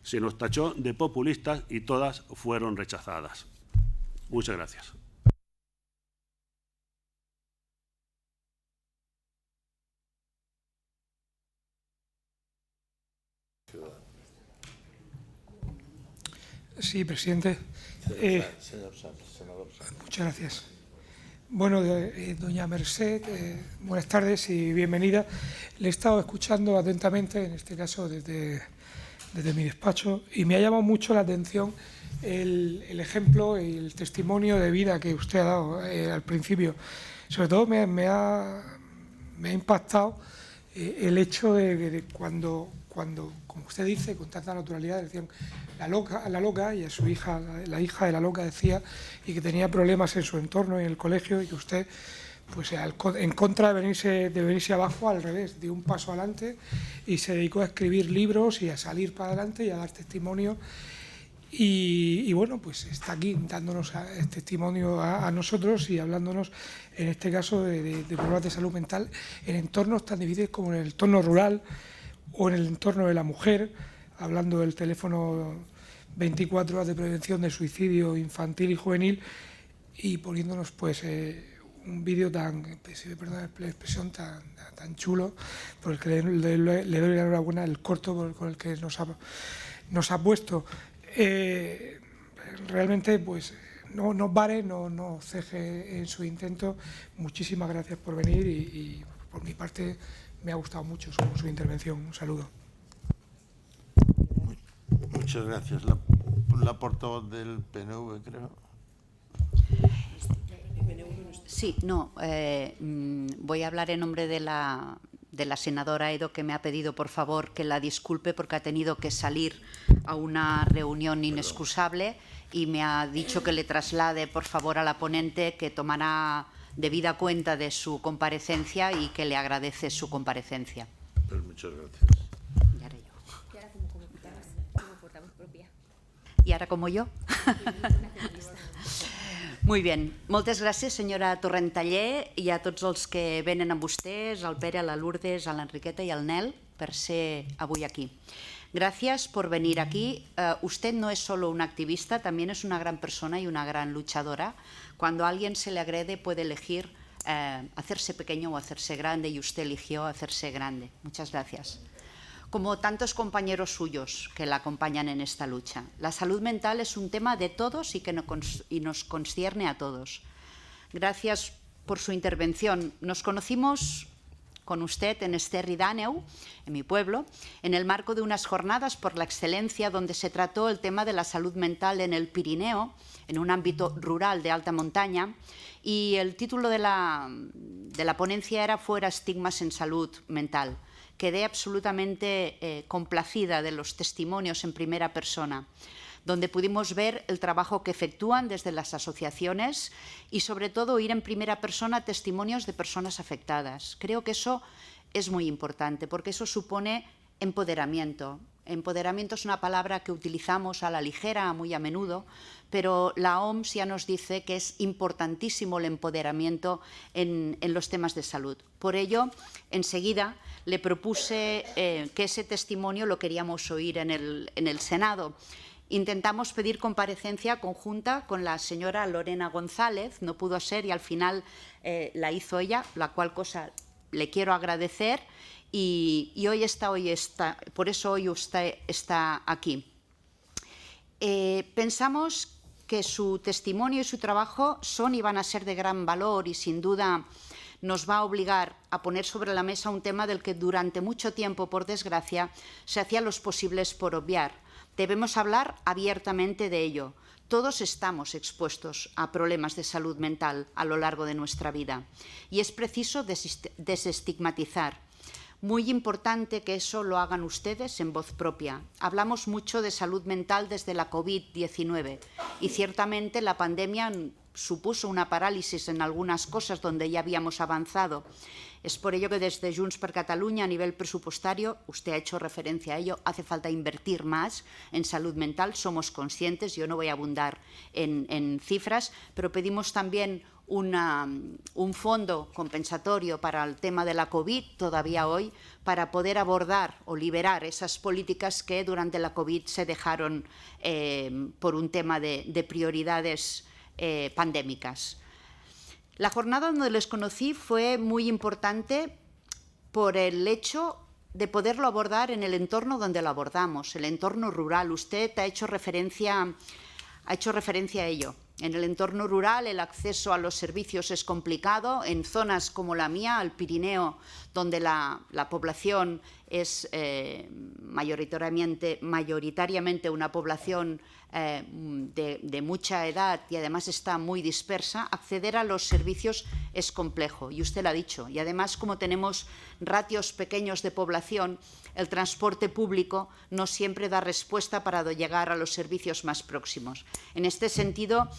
Se nos tachó de populistas y todas fueron rechazadas. Muchas gracias. Sí, presidente. Muchas gracias. Bueno, doña Mercè, buenas tardes y bienvenida. Le he estado escuchando atentamente, en este caso desde mi despacho, y me ha llamado mucho la atención el ejemplo y el testimonio de vida que usted ha dado al principio. Sobre todo me ha impactado el hecho de cuando, como usted dice, con tanta naturalidad, decían la loca, y a su hija, la hija de la loca decía, y que tenía problemas en su entorno, en el colegio, y que usted, pues en contra de venirse abajo, al revés, dio un paso adelante y se dedicó a escribir libros y a salir para adelante y a dar testimonio. Y bueno, pues está aquí dándonos testimonio a nosotros y hablándonos, en este caso, de problemas de salud mental en entornos tan difíciles como en el entorno rural o en el entorno de la mujer, hablando del teléfono 24 horas de prevención de suicidio infantil y juvenil, y poniéndonos pues un vídeo tan, si me perdona la expresión, tan chulo, por el que le doy la enhorabuena, el corto con el que nos ha puesto. Realmente pues no pare, no ceje en su intento. Muchísimas gracias por venir y por mi parte me ha gustado mucho su intervención. Un saludo. Muchas gracias. La portavoz del PNV, creo. Sí, no. Voy a hablar en nombre de la senadora Edo, que me ha pedido, por favor, que la disculpe porque ha tenido que salir a una reunión inexcusable y me ha dicho que le traslade, por favor, a la ponente que tomará debida cuenta de su comparecencia y que le agradece su comparecencia. Pues muchas gracias. Y ahora yo. Y ahora como portavoz propia. ¿Y ahora como yo? Muy bien. Moltes gràcies, senyora Torrentallé, i a tots els que venen amb vostès, al Pere, a la Lourdes, a l'Enriqueta y al Nel, per ser avui aquí. Gracias por venir aquí. Usted no es solo una activista, también es una gran persona y una gran luchadora. Cuando a alguien se le agrede puede elegir hacerse pequeño o hacerse grande, y usted eligió hacerse grande. Muchas gracias. Como tantos compañeros suyos que la acompañan en esta lucha. La salud mental es un tema de todos y que nos concierne a todos. Gracias por su intervención. Nos conocimos con usted en Esterri d'Àneu, en mi pueblo, en el marco de unas jornadas por la excelencia donde se trató el tema de la salud mental en el Pirineo, en un ámbito rural de alta montaña, y el título de la ponencia era Fuera estigmas en salud mental. Quedé absolutamente complacida de los testimonios en primera persona, donde pudimos ver el trabajo que efectúan desde las asociaciones y, sobre todo, oír en primera persona testimonios de personas afectadas. Creo que eso es muy importante, porque eso supone empoderamiento. Empoderamiento es una palabra que utilizamos a la ligera muy a menudo, pero la OMS ya nos dice que es importantísimo el empoderamiento en los temas de salud. Por ello, enseguida le propuse que ese testimonio lo queríamos oír en el Senado. Intentamos pedir comparecencia conjunta con la señora Lorena González, no pudo ser y al final la hizo ella, la cual cosa le quiero agradecer, y hoy está, por eso hoy usted está aquí. Pensamos que su testimonio y su trabajo son y van a ser de gran valor y sin duda nos va a obligar a poner sobre la mesa un tema del que durante mucho tiempo, por desgracia, se hacía los posibles por obviar. Debemos hablar abiertamente de ello. Todos estamos expuestos a problemas de salud mental a lo largo de nuestra vida y es preciso desestigmatizar. Muy importante que eso lo hagan ustedes en voz propia. Hablamos mucho de salud mental desde la COVID-19 y ciertamente la pandemia supuso una parálisis en algunas cosas donde ya habíamos avanzado. Es por ello que desde Junts per Catalunya, a nivel presupuestario, usted ha hecho referencia a ello, hace falta invertir más en salud mental, somos conscientes, yo no voy a abundar en cifras, pero pedimos también un fondo compensatorio para el tema de la COVID todavía hoy, para poder abordar o liberar esas políticas que durante la COVID se dejaron por un tema de prioridades pandémicas. La jornada donde les conocí fue muy importante por el hecho de poderlo abordar en el entorno donde lo abordamos, el entorno rural. Usted ha hecho referencia a ello. En el entorno rural el acceso a los servicios es complicado. En zonas como la mía, el Pirineo, donde la población es mayoritariamente una población de mucha edad y además está muy dispersa, acceder a los servicios es complejo, y usted lo ha dicho. Y además, como tenemos ratios pequeños de población, el transporte público no siempre da respuesta para llegar a los servicios más próximos. En este sentido,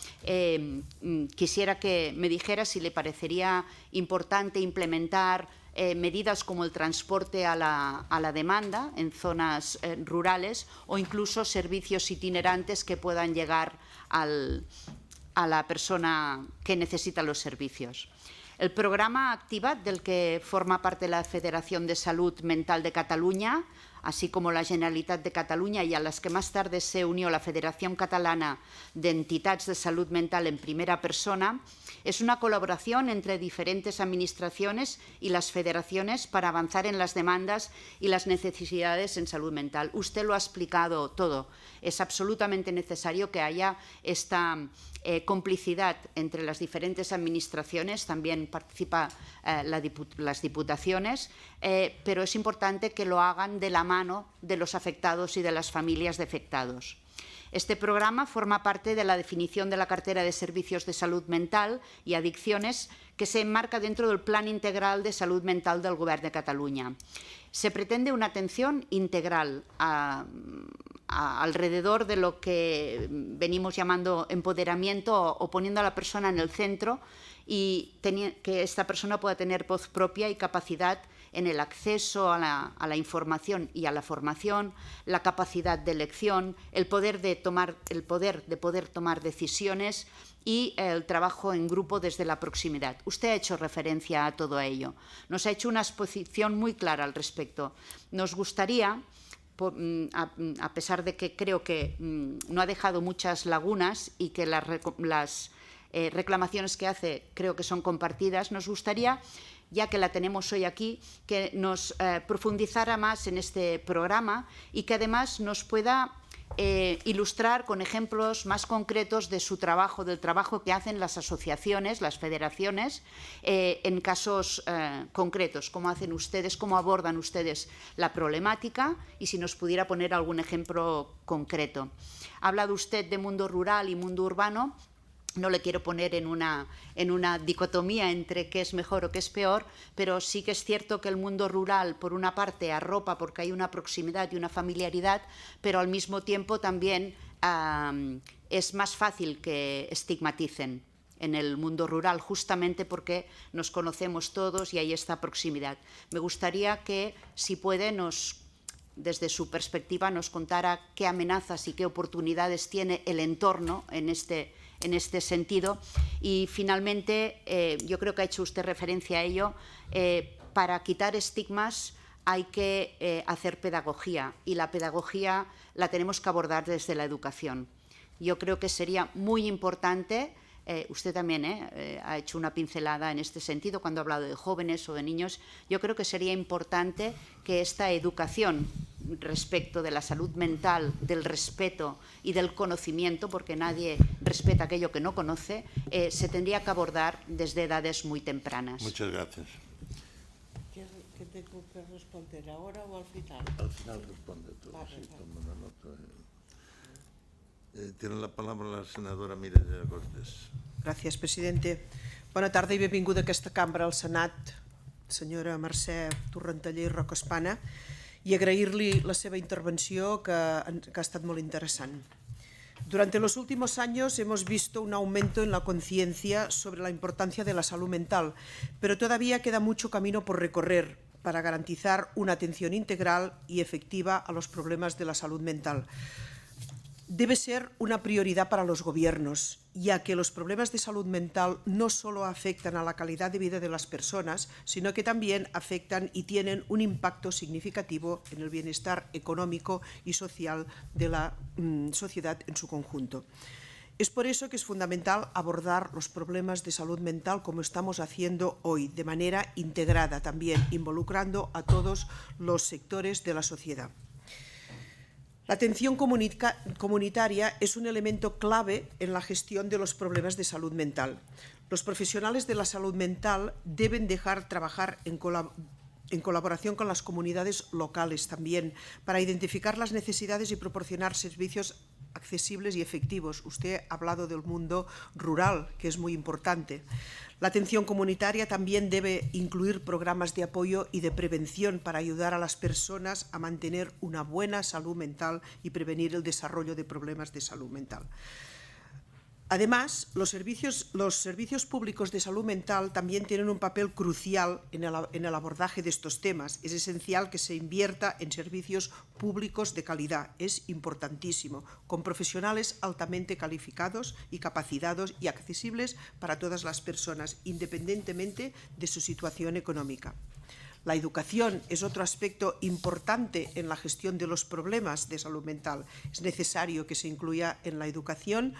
quisiera que me dijera si le parecería importante implementar medidas como el transporte a la demanda en zonas rurales o incluso servicios itinerantes que puedan llegar a la persona que necesita los servicios. El programa Activa't, del que forma parte la Federación de Salud Mental de Cataluña, así como la Generalitat de Cataluña, y a las que más tarde se unió la Federación Catalana de Entitats de Salud Mental en primera persona, es una colaboración entre diferentes administraciones y las federaciones para avanzar en las demandas y las necesidades en salud mental. Usted lo ha explicado todo. Es absolutamente necesario que haya esta complicidad entre las diferentes administraciones, también participan las diputaciones, pero es importante que lo hagan de la mano de los afectados y de las familias de afectados. Este programa forma parte de la definición de la cartera de servicios de salud mental y adicciones que se enmarca dentro del Plan Integral de Salud Mental del Govern de Cataluña. Se pretende una atención integral alrededor de lo que venimos llamando empoderamiento o poniendo a la persona en el centro y que esta persona pueda tener voz propia y capacidad en el acceso a la información y a la formación, la capacidad de elección, el poder de poder tomar decisiones y el trabajo en grupo desde la proximidad. Usted ha hecho referencia a todo ello. Nos ha hecho una exposición muy clara al respecto. Nos gustaría, a pesar de que creo que no ha dejado muchas lagunas y que las reclamaciones que hace creo que son compartidas, nos gustaría, ya que la tenemos hoy aquí, que nos profundizara más en este programa y que además nos pueda ilustrar con ejemplos más concretos de su trabajo, del trabajo que hacen las asociaciones, las federaciones, en casos concretos, cómo hacen ustedes, cómo abordan ustedes la problemática y si nos pudiera poner algún ejemplo concreto. Ha hablado usted de mundo rural y mundo urbano. No le quiero poner en una dicotomía entre qué es mejor o qué es peor, pero sí que es cierto que el mundo rural, por una parte, arropa porque hay una proximidad y una familiaridad, pero al mismo tiempo también es más fácil que estigmaticen en el mundo rural, justamente porque nos conocemos todos y hay esta proximidad. Me gustaría que, si puede, desde su perspectiva, nos contara qué amenazas y qué oportunidades tiene el entorno en este sentido. Y finalmente, yo creo que ha hecho usted referencia a ello, para quitar estigmas hay que hacer pedagogía y la pedagogía la tenemos que abordar desde la educación. Yo creo que sería muy importante, usted también ha hecho una pincelada en este sentido cuando ha hablado de jóvenes o de niños, yo creo que sería importante que esta educación respecto de la salud mental, del respeto y del conocimiento, porque nadie respeta aquello que no conoce, se tendría que abordar desde edades muy tempranas. Muchas gracias. ¿Qué tengo que responder ahora o al final? Al final responde todo. Vale, Sí, vale. toma una nota. Tiene la palabra la senadora Mireia Cortés. Gràcies, presidente. Bona tarda i benvinguda a aquesta cambra al Senat, senyora Mercè Torrentallé i Roca Espana, i agrair-li la seva intervenció, que ha estat molt interessant. Durante los últimos años hemos visto un aumento en la conciencia sobre la importancia de la salud mental, pero todavía queda mucho camino por recorrer para garantizar una atención integral y efectiva a los problemas de la salud mental. Debe ser una prioridad para los gobiernos, ya que los problemas de salud mental no solo afectan a la calidad de vida de las personas, sino que también afectan y tienen un impacto significativo en el bienestar económico y social de la sociedad en su conjunto. Es por eso que es fundamental abordar los problemas de salud mental como estamos haciendo hoy, de manera integrada también, involucrando a todos los sectores de la sociedad. La atención comunitaria es un elemento clave en la gestión de los problemas de salud mental. Los profesionales de la salud mental deben dejar trabajar en colaboración con las comunidades locales también, para identificar las necesidades y proporcionar servicios accesibles y efectivos. Usted ha hablado del mundo rural, que es muy importante. La atención comunitaria también debe incluir programas de apoyo y de prevención para ayudar a las personas a mantener una buena salud mental y prevenir el desarrollo de problemas de salud mental. Además, los servicios públicos de salud mental también tienen un papel crucial en el abordaje de estos temas. Es esencial que se invierta en servicios públicos de calidad. Es importantísimo, con profesionales altamente calificados y capacitados y accesibles para todas las personas, independientemente de su situación económica. La educación es otro aspecto importante en la gestión de los problemas de salud mental. Es necesario que se incluya la educación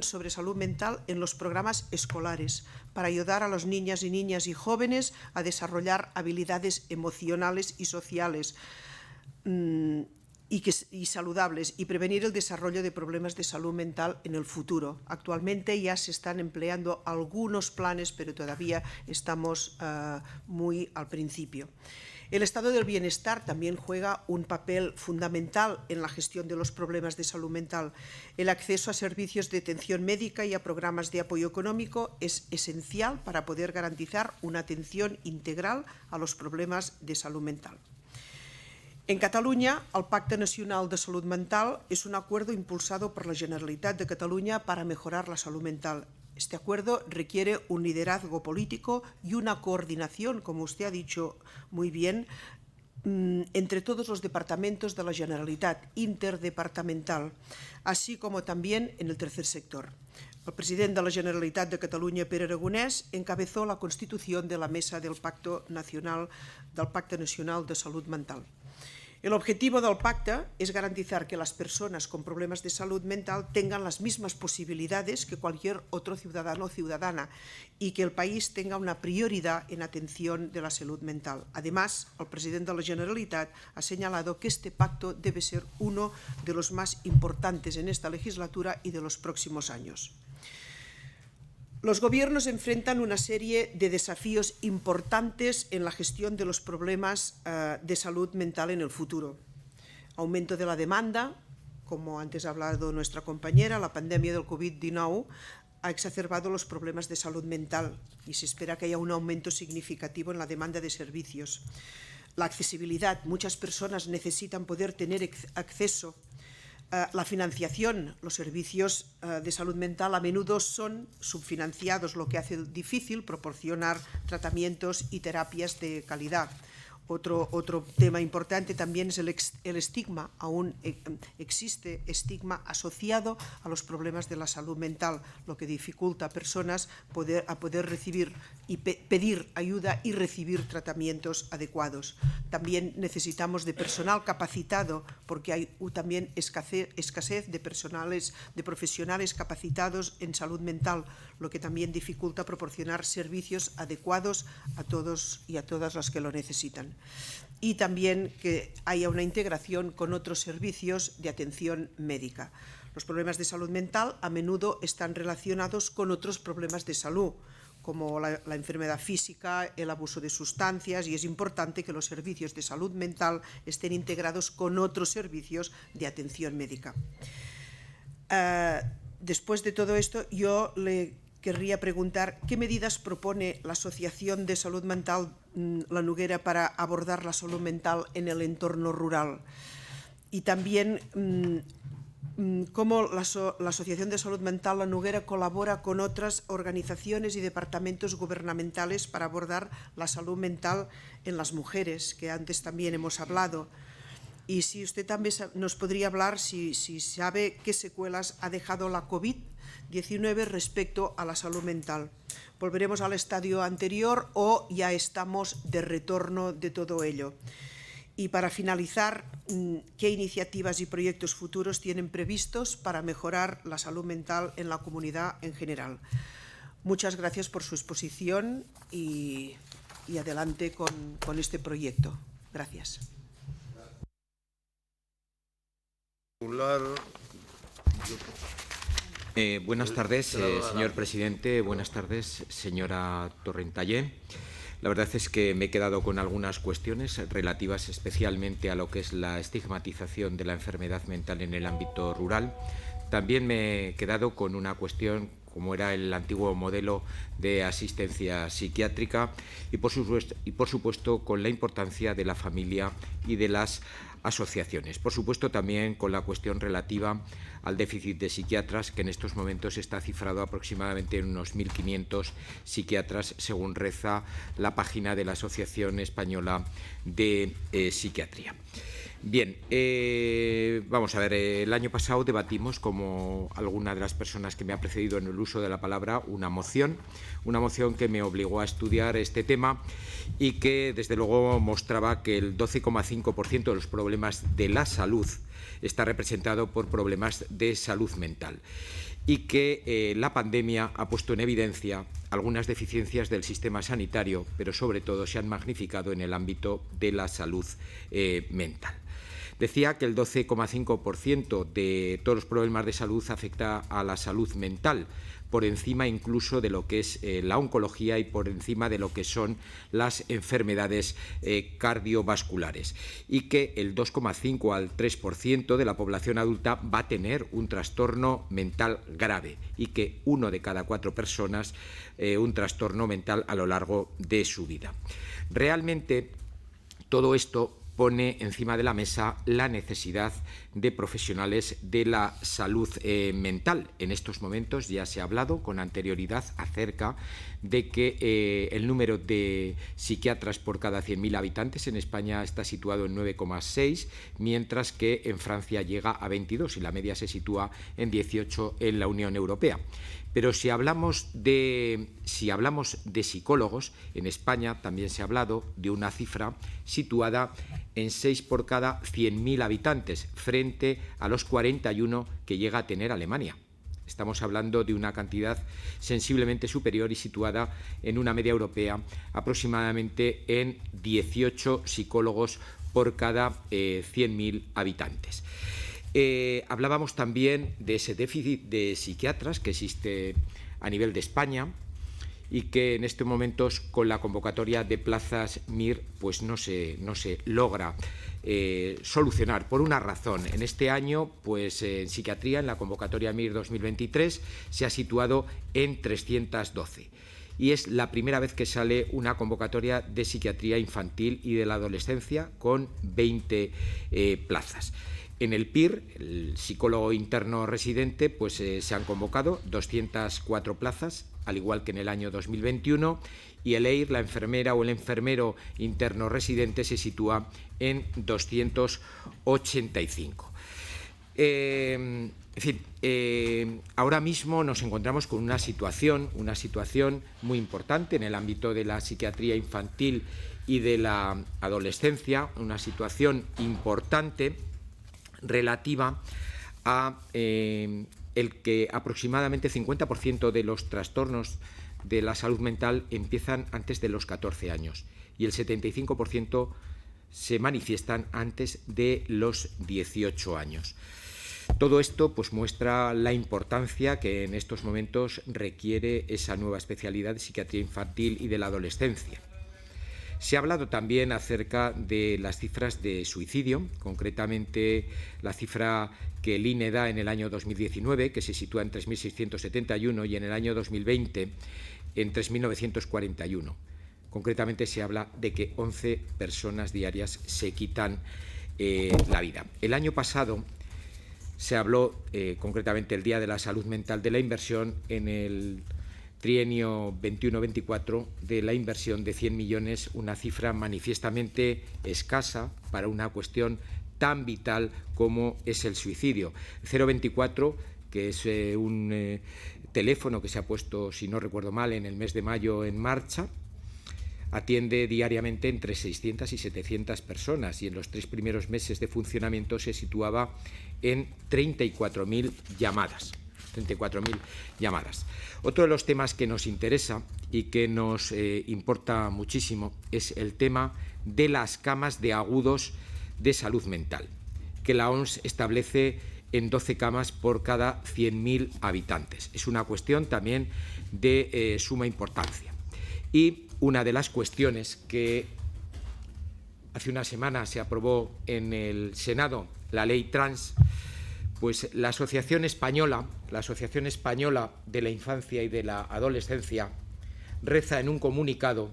sobre salud mental en los programas escolares, para ayudar a las niñas y jóvenes a desarrollar habilidades emocionales y sociales y saludables, y prevenir el desarrollo de problemas de salud mental en el futuro. Actualmente ya se están empleando algunos planes, pero todavía estamos muy al principio. El estado del bienestar también juega un papel fundamental en la gestión de los problemas de salud mental. El acceso a servicios de atención médica y a programas de apoyo económico es esencial para poder garantizar una atención integral a los problemas de salud mental. En Cataluña, el Pacte Nacional de Salud Mental es un acuerdo impulsado por la Generalitat de Cataluña para mejorar la salud mental. Este acuerdo requiere un liderazgo político y una coordinación, como usted ha dicho muy bien, entre todos los departamentos de la Generalitat, interdepartamental, así como también en el tercer sector. El presidente de la Generalitat de Cataluña, Pere Aragonès, encabezó la constitución de la Mesa del Pacte Nacional de Salud Mental. El objetivo del pacte es garantizar que las personas con problemas de salud mental tengan las mismas posibilidades que cualquier otro ciudadano o ciudadana, y que el país tenga una prioridad en atención de la salud mental. Además, el presidente de la Generalitat ha señalado que este pacto debe ser uno de los más importantes en esta legislatura y de los próximos años. Los gobiernos enfrentan una serie de desafíos importantes en la gestión de los problemas de salud mental en el futuro. Aumento de la demanda, como antes ha hablado nuestra compañera, la pandemia del COVID-19 ha exacerbado los problemas de salud mental y se espera que haya un aumento significativo en la demanda de servicios. La accesibilidad, muchas personas necesitan poder tener acceso. La financiación, los servicios de salud mental a menudo son subfinanciados, lo que hace difícil proporcionar tratamientos y terapias de calidad. Otro tema importante también es el estigma. Aún existe estigma asociado a los problemas de la salud mental, lo que dificulta a personas poder recibir y pedir ayuda y recibir tratamientos adecuados. También necesitamos de personal capacitado, porque hay también escasez de profesionales capacitados en salud mental, lo que también dificulta proporcionar servicios adecuados a todos y a todas las que lo necesitan. y también que haya una integración con otros servicios de atención médica. Los problemas de salud mental a menudo están relacionados con otros problemas de salud, como la enfermedad física, el abuso de sustancias, y es importante que los servicios de salud mental estén integrados con otros servicios de atención médica. Después de todo esto, yo le querría preguntar qué medidas propone la Asociación de Salud Mental La Noguera para abordar la salud mental en el entorno rural, y también cómo la Asociación de Salud Mental La Noguera colabora con otras organizaciones y departamentos gubernamentales para abordar la salud mental en las mujeres, que antes también hemos hablado. Y si usted también nos podría hablar si sabe qué secuelas ha dejado la COVID-19 respecto a la salud mental. ¿Volveremos al estadio anterior o ya estamos de retorno de todo ello? Y para finalizar, ¿qué iniciativas y proyectos futuros tienen previstos para mejorar la salud mental en la comunidad en general? Muchas gracias por su exposición y adelante con este proyecto. Gracias. Buenas tardes, señor presidente. Buenas tardes, señora Torrentallé. La verdad es que me he quedado con algunas cuestiones relativas especialmente a lo que es la estigmatización de la enfermedad mental en el ámbito rural. También me he quedado con una cuestión como era el antiguo modelo de asistencia psiquiátrica y por supuesto con la importancia de la familia y de las asociaciones. Por supuesto también con la cuestión relativa al déficit de psiquiatras, que en estos momentos está cifrado aproximadamente en unos 1.500 psiquiatras, según reza la página de la Asociación Española de Psiquiatría. Bien, vamos a ver, el año pasado debatimos, como alguna de las personas que me ha precedido en el uso de la palabra, una moción que me obligó a estudiar este tema y que desde luego mostraba que el 12,5% de los problemas de la salud está representado por problemas de salud mental y que la pandemia ha puesto en evidencia algunas deficiencias del sistema sanitario, pero sobre todo se han magnificado en el ámbito de la salud mental. Decía que el 12,5% de todos los problemas de salud afecta a la salud mental, por encima incluso de lo que es la oncología y por encima de lo que son las enfermedades cardiovasculares, y que el 2,5 al 3% de la población adulta va a tener un trastorno mental grave y que 1 de cada 4 personas un trastorno mental a lo largo de su vida. Realmente todo esto pone encima de la mesa la necesidad de profesionales de la salud mental. En estos momentos ya se ha hablado con anterioridad acerca de que el número de psiquiatras por cada 100.000 habitantes en España está situado en 9,6, mientras que en Francia llega a 22 y la media se sitúa en 18 en la Unión Europea. Pero si hablamos de psicólogos, en España también se ha hablado de una cifra situada en 6 por cada 100.000 habitantes, frente a los 41 que llega a tener Alemania. Estamos hablando de una cantidad sensiblemente superior y situada en una media europea aproximadamente en 18 psicólogos por cada 100.000 habitantes. Hablábamos también de ese déficit de psiquiatras que existe a nivel de España y que en estos momentos con la convocatoria de plazas MIR pues no se logra solucionar por una razón. En este año pues en psiquiatría, en la convocatoria MIR 2023, se ha situado en 312 y es la primera vez que sale una convocatoria de psiquiatría infantil y de la adolescencia con 20 plazas. En el PIR, el psicólogo interno residente, pues se han convocado 204 plazas, al igual que en el año 2021, y el EIR, la enfermera o el enfermero interno residente, se sitúa en 285. En fin, ahora mismo nos encontramos con una situación muy importante en el ámbito de la psiquiatría infantil y de la adolescencia, una situación importante relativa a el que aproximadamente 50% de los trastornos de la salud mental empiezan antes de los 14 años y el 75% se manifiestan antes de los 18 años. Todo esto pues, muestra la importancia que en estos momentos requiere esa nueva especialidad de psiquiatría infantil y de la adolescencia. Se ha hablado también acerca de las cifras de suicidio, concretamente la cifra que el INE da en el año 2019, que se sitúa en 3.671, y en el año 2020 en 3.941. Concretamente se habla de que 11 personas diarias se quitan la vida. El año pasado se habló, concretamente el Día de la Salud Mental, de la inversión en el trienio 21-24 de la inversión de 100 millones, una cifra manifiestamente escasa para una cuestión tan vital como es el suicidio. 024, que es un teléfono que se ha puesto, si no recuerdo mal, en el mes de mayo en marcha, atiende diariamente entre 600 y 700 personas y en los 3 primeros meses de funcionamiento se situaba en 34.000 llamadas. 34.000 llamadas. Otro de los temas que nos interesa y que nos importa muchísimo es el tema de las camas de agudos de salud mental, que la OMS establece en 12 camas por cada 100.000 habitantes. Es una cuestión también de suma importancia. Y una de las cuestiones que hace una semana se aprobó en el Senado, la ley trans, pues la Asociación Española de la Infancia y de la Adolescencia reza en un comunicado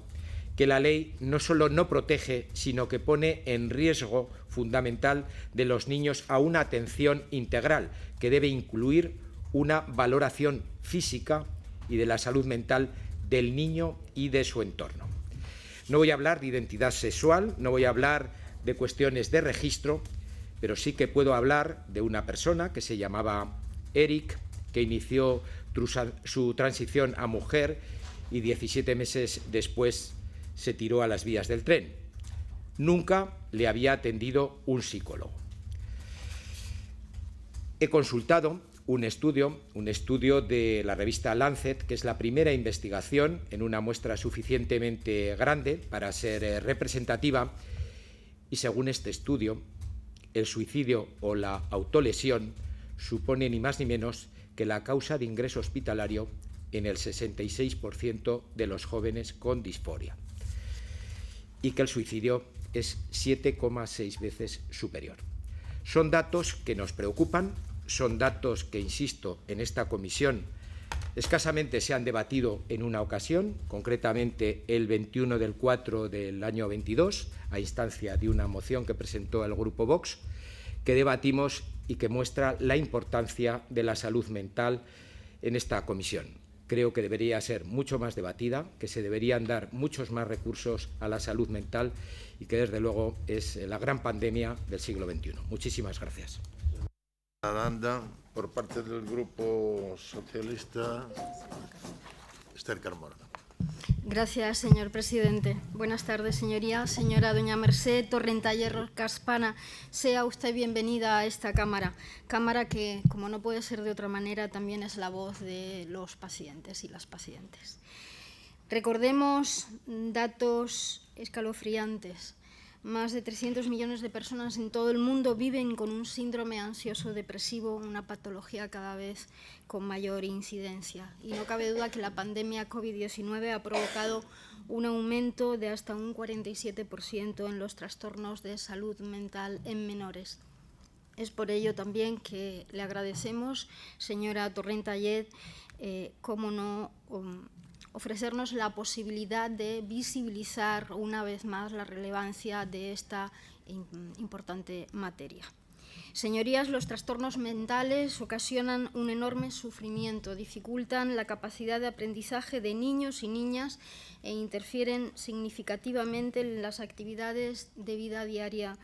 que la ley no solo no protege, sino que pone en riesgo fundamental de los niños a una atención integral que debe incluir una valoración física y de la salud mental del niño y de su entorno. No voy a hablar de identidad sexual, no voy a hablar de cuestiones de registro, pero sí que puedo hablar de una persona que se llamaba Eric, que inició su transición a mujer y 17 meses después se tiró a las vías del tren. Nunca le había atendido un psicólogo. He consultado un estudio de la revista Lancet, que es la primera investigación en una muestra suficientemente grande para ser representativa, y según este estudio, el suicidio o la autolesión supone ni más ni menos que la causa de ingreso hospitalario en el 66% de los jóvenes con disforia y que el suicidio es 7,6 veces superior. Son datos que nos preocupan, son datos que, insisto, en esta comisión escasamente se han debatido en una ocasión, concretamente el 21 del 4 del año 22, a instancia de una moción que presentó el Grupo Vox, que debatimos y que muestra la importancia de la salud mental en esta comisión. Creo que debería ser mucho más debatida, que se deberían dar muchos más recursos a la salud mental y que, desde luego, es la gran pandemia del siglo XXI. Muchísimas gracias. Aranda, por parte del Grupo Socialista, Esther Carmona. Gracias, señor presidente. Buenas tardes, señoría. Señora doña Mercé Torrentallé Caspana, sea usted bienvenida a esta Cámara. Cámara que, como no puede ser de otra manera, también es la voz de los pacientes y las pacientes. Recordemos datos escalofriantes. Más de 300 millones de personas en todo el mundo viven con un síndrome ansioso depresivo, una patología cada vez con mayor incidencia. Y no cabe duda que la pandemia COVID-19 ha provocado un aumento de hasta un 47% en los trastornos de salud mental en menores. Es por ello también que le agradecemos, señora Torrentallé, cómo no ofrecernos la posibilidad de visibilizar una vez más la relevancia de esta importante materia. Señorías, los trastornos mentales ocasionan un enorme sufrimiento, dificultan la capacidad de aprendizaje de niños y niñas e interfieren significativamente en las actividades de vida diaria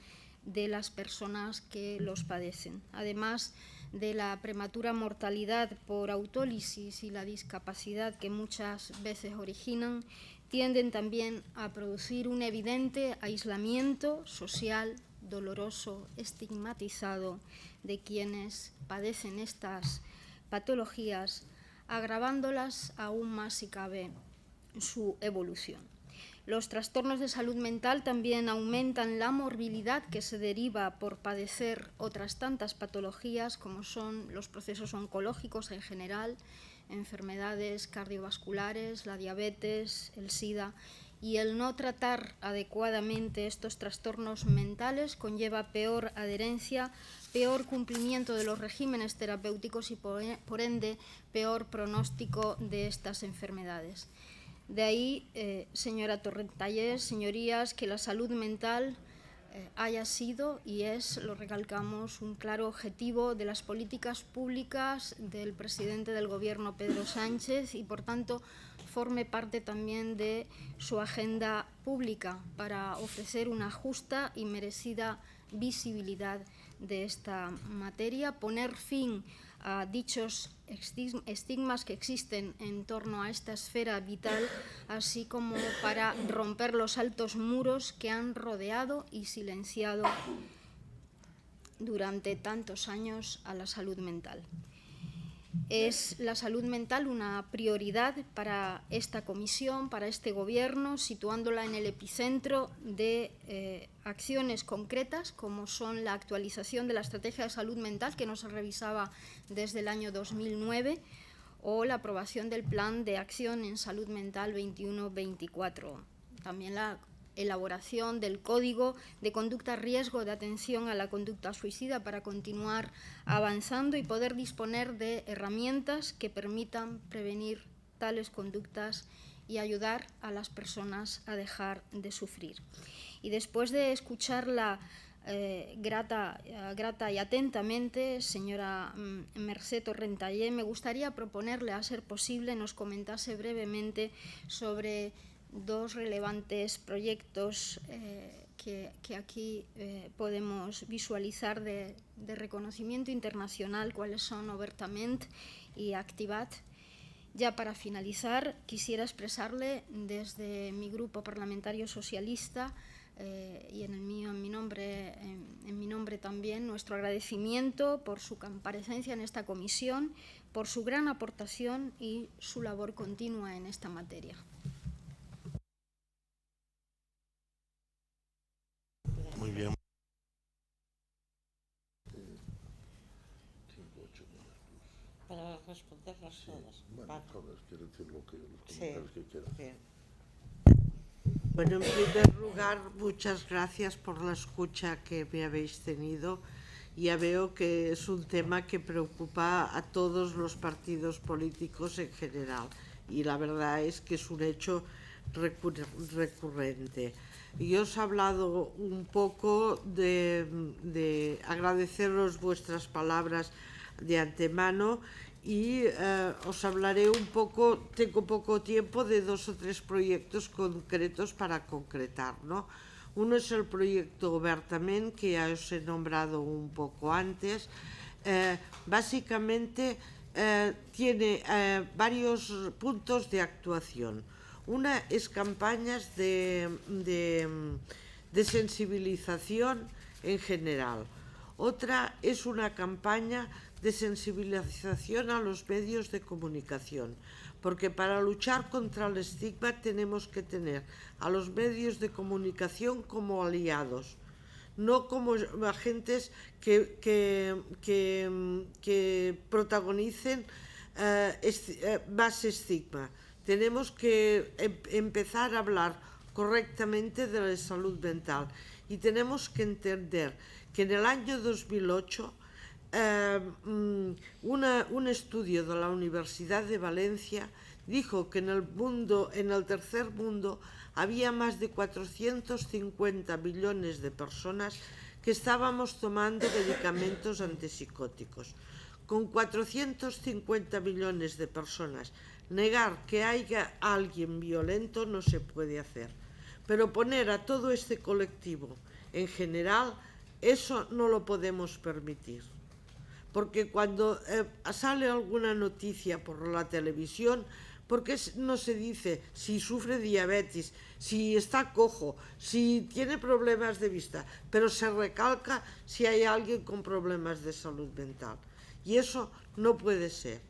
de las personas que los padecen. Además de la prematura mortalidad por autólisis y la discapacidad que muchas veces originan, tienden también a producir un evidente aislamiento social, doloroso, estigmatizado de quienes padecen estas patologías, agravándolas aún más si cabe su evolución. Los trastornos de salud mental también aumentan la morbilidad que se deriva por padecer otras tantas patologías como son los procesos oncológicos en general, enfermedades cardiovasculares, la diabetes, el SIDA, y el no tratar adecuadamente estos trastornos mentales conlleva peor adherencia, peor cumplimiento de los regímenes terapéuticos y, por ende, peor pronóstico de estas enfermedades. De ahí, señora Torrentallé, señorías, que la salud mental haya sido y es, lo recalcamos, un claro objetivo de las políticas públicas del presidente del Gobierno, Pedro Sánchez, y por tanto forme parte también de su agenda pública para ofrecer una justa y merecida visibilidad de esta materia, poner fin a dichos estigmas que existen en torno a esta esfera vital, así como para romper los altos muros que han rodeado y silenciado durante tantos años a la salud mental. Es la salud mental una prioridad para esta comisión, para este Gobierno, situándola en el epicentro de acciones concretas, como son la actualización de la Estrategia de Salud Mental, que no se revisaba desde el año 2009, o la aprobación del Plan de Acción en Salud Mental 21-24. También la elaboración del Código de Conducta Riesgo de Atención a la Conducta Suicida para continuar avanzando y poder disponer de herramientas que permitan prevenir tales conductas y ayudar a las personas a dejar de sufrir. Y después de escucharla grata y atentamente, señora Mercè Torrentallé, me gustaría proponerle, a ser posible, nos comentase brevemente sobre dos relevantes proyectos que aquí podemos visualizar de reconocimiento internacional, cuáles son Obertament y Activat. Ya para finalizar, quisiera expresarle desde mi grupo parlamentario socialista y en mi nombre también, nuestro agradecimiento por su comparecencia en esta comisión, por su gran aportación y su labor continua en esta materia. Muy bien. Para responderlas todas. Bueno, todas, quiero decir los comentarios que quieran. Bien. Bueno, en primer lugar, muchas gracias por la escucha que me habéis tenido. Ya veo que es un tema que preocupa a todos los partidos políticos en general y la verdad es que es un hecho recurrente. Yo os he hablado un poco de agradeceros vuestras palabras de antemano y os hablaré un poco, tengo poco tiempo, de 2 o 3 proyectos concretos para concretar, ¿no? Uno es el proyecto Obertament, que ya os he nombrado un poco antes. Básicamente tiene varios puntos de actuación. Una es campañas de sensibilización en general. Otra es una campaña de sensibilización a los medios de comunicación, porque para luchar contra el estigma tenemos que tener a los medios de comunicación como aliados, no como agentes que protagonicen más estigma. Tenemos que empezar a hablar correctamente de la salud mental y tenemos que entender que en el año 2008 un estudio de la Universidad de Valencia dijo que en el tercer mundo había más de 450 millones de personas que estábamos tomando medicamentos antipsicóticos. Con 450 millones de personas, negar que haya alguien violento no se puede hacer. Pero poner a todo este colectivo en general, eso no lo podemos permitir. Porque cuando sale alguna noticia por la televisión, ¿por qué no se dice si sufre diabetes, si está cojo, si tiene problemas de vista? Pero se recalca si hay alguien con problemas de salud mental. Y eso no puede ser.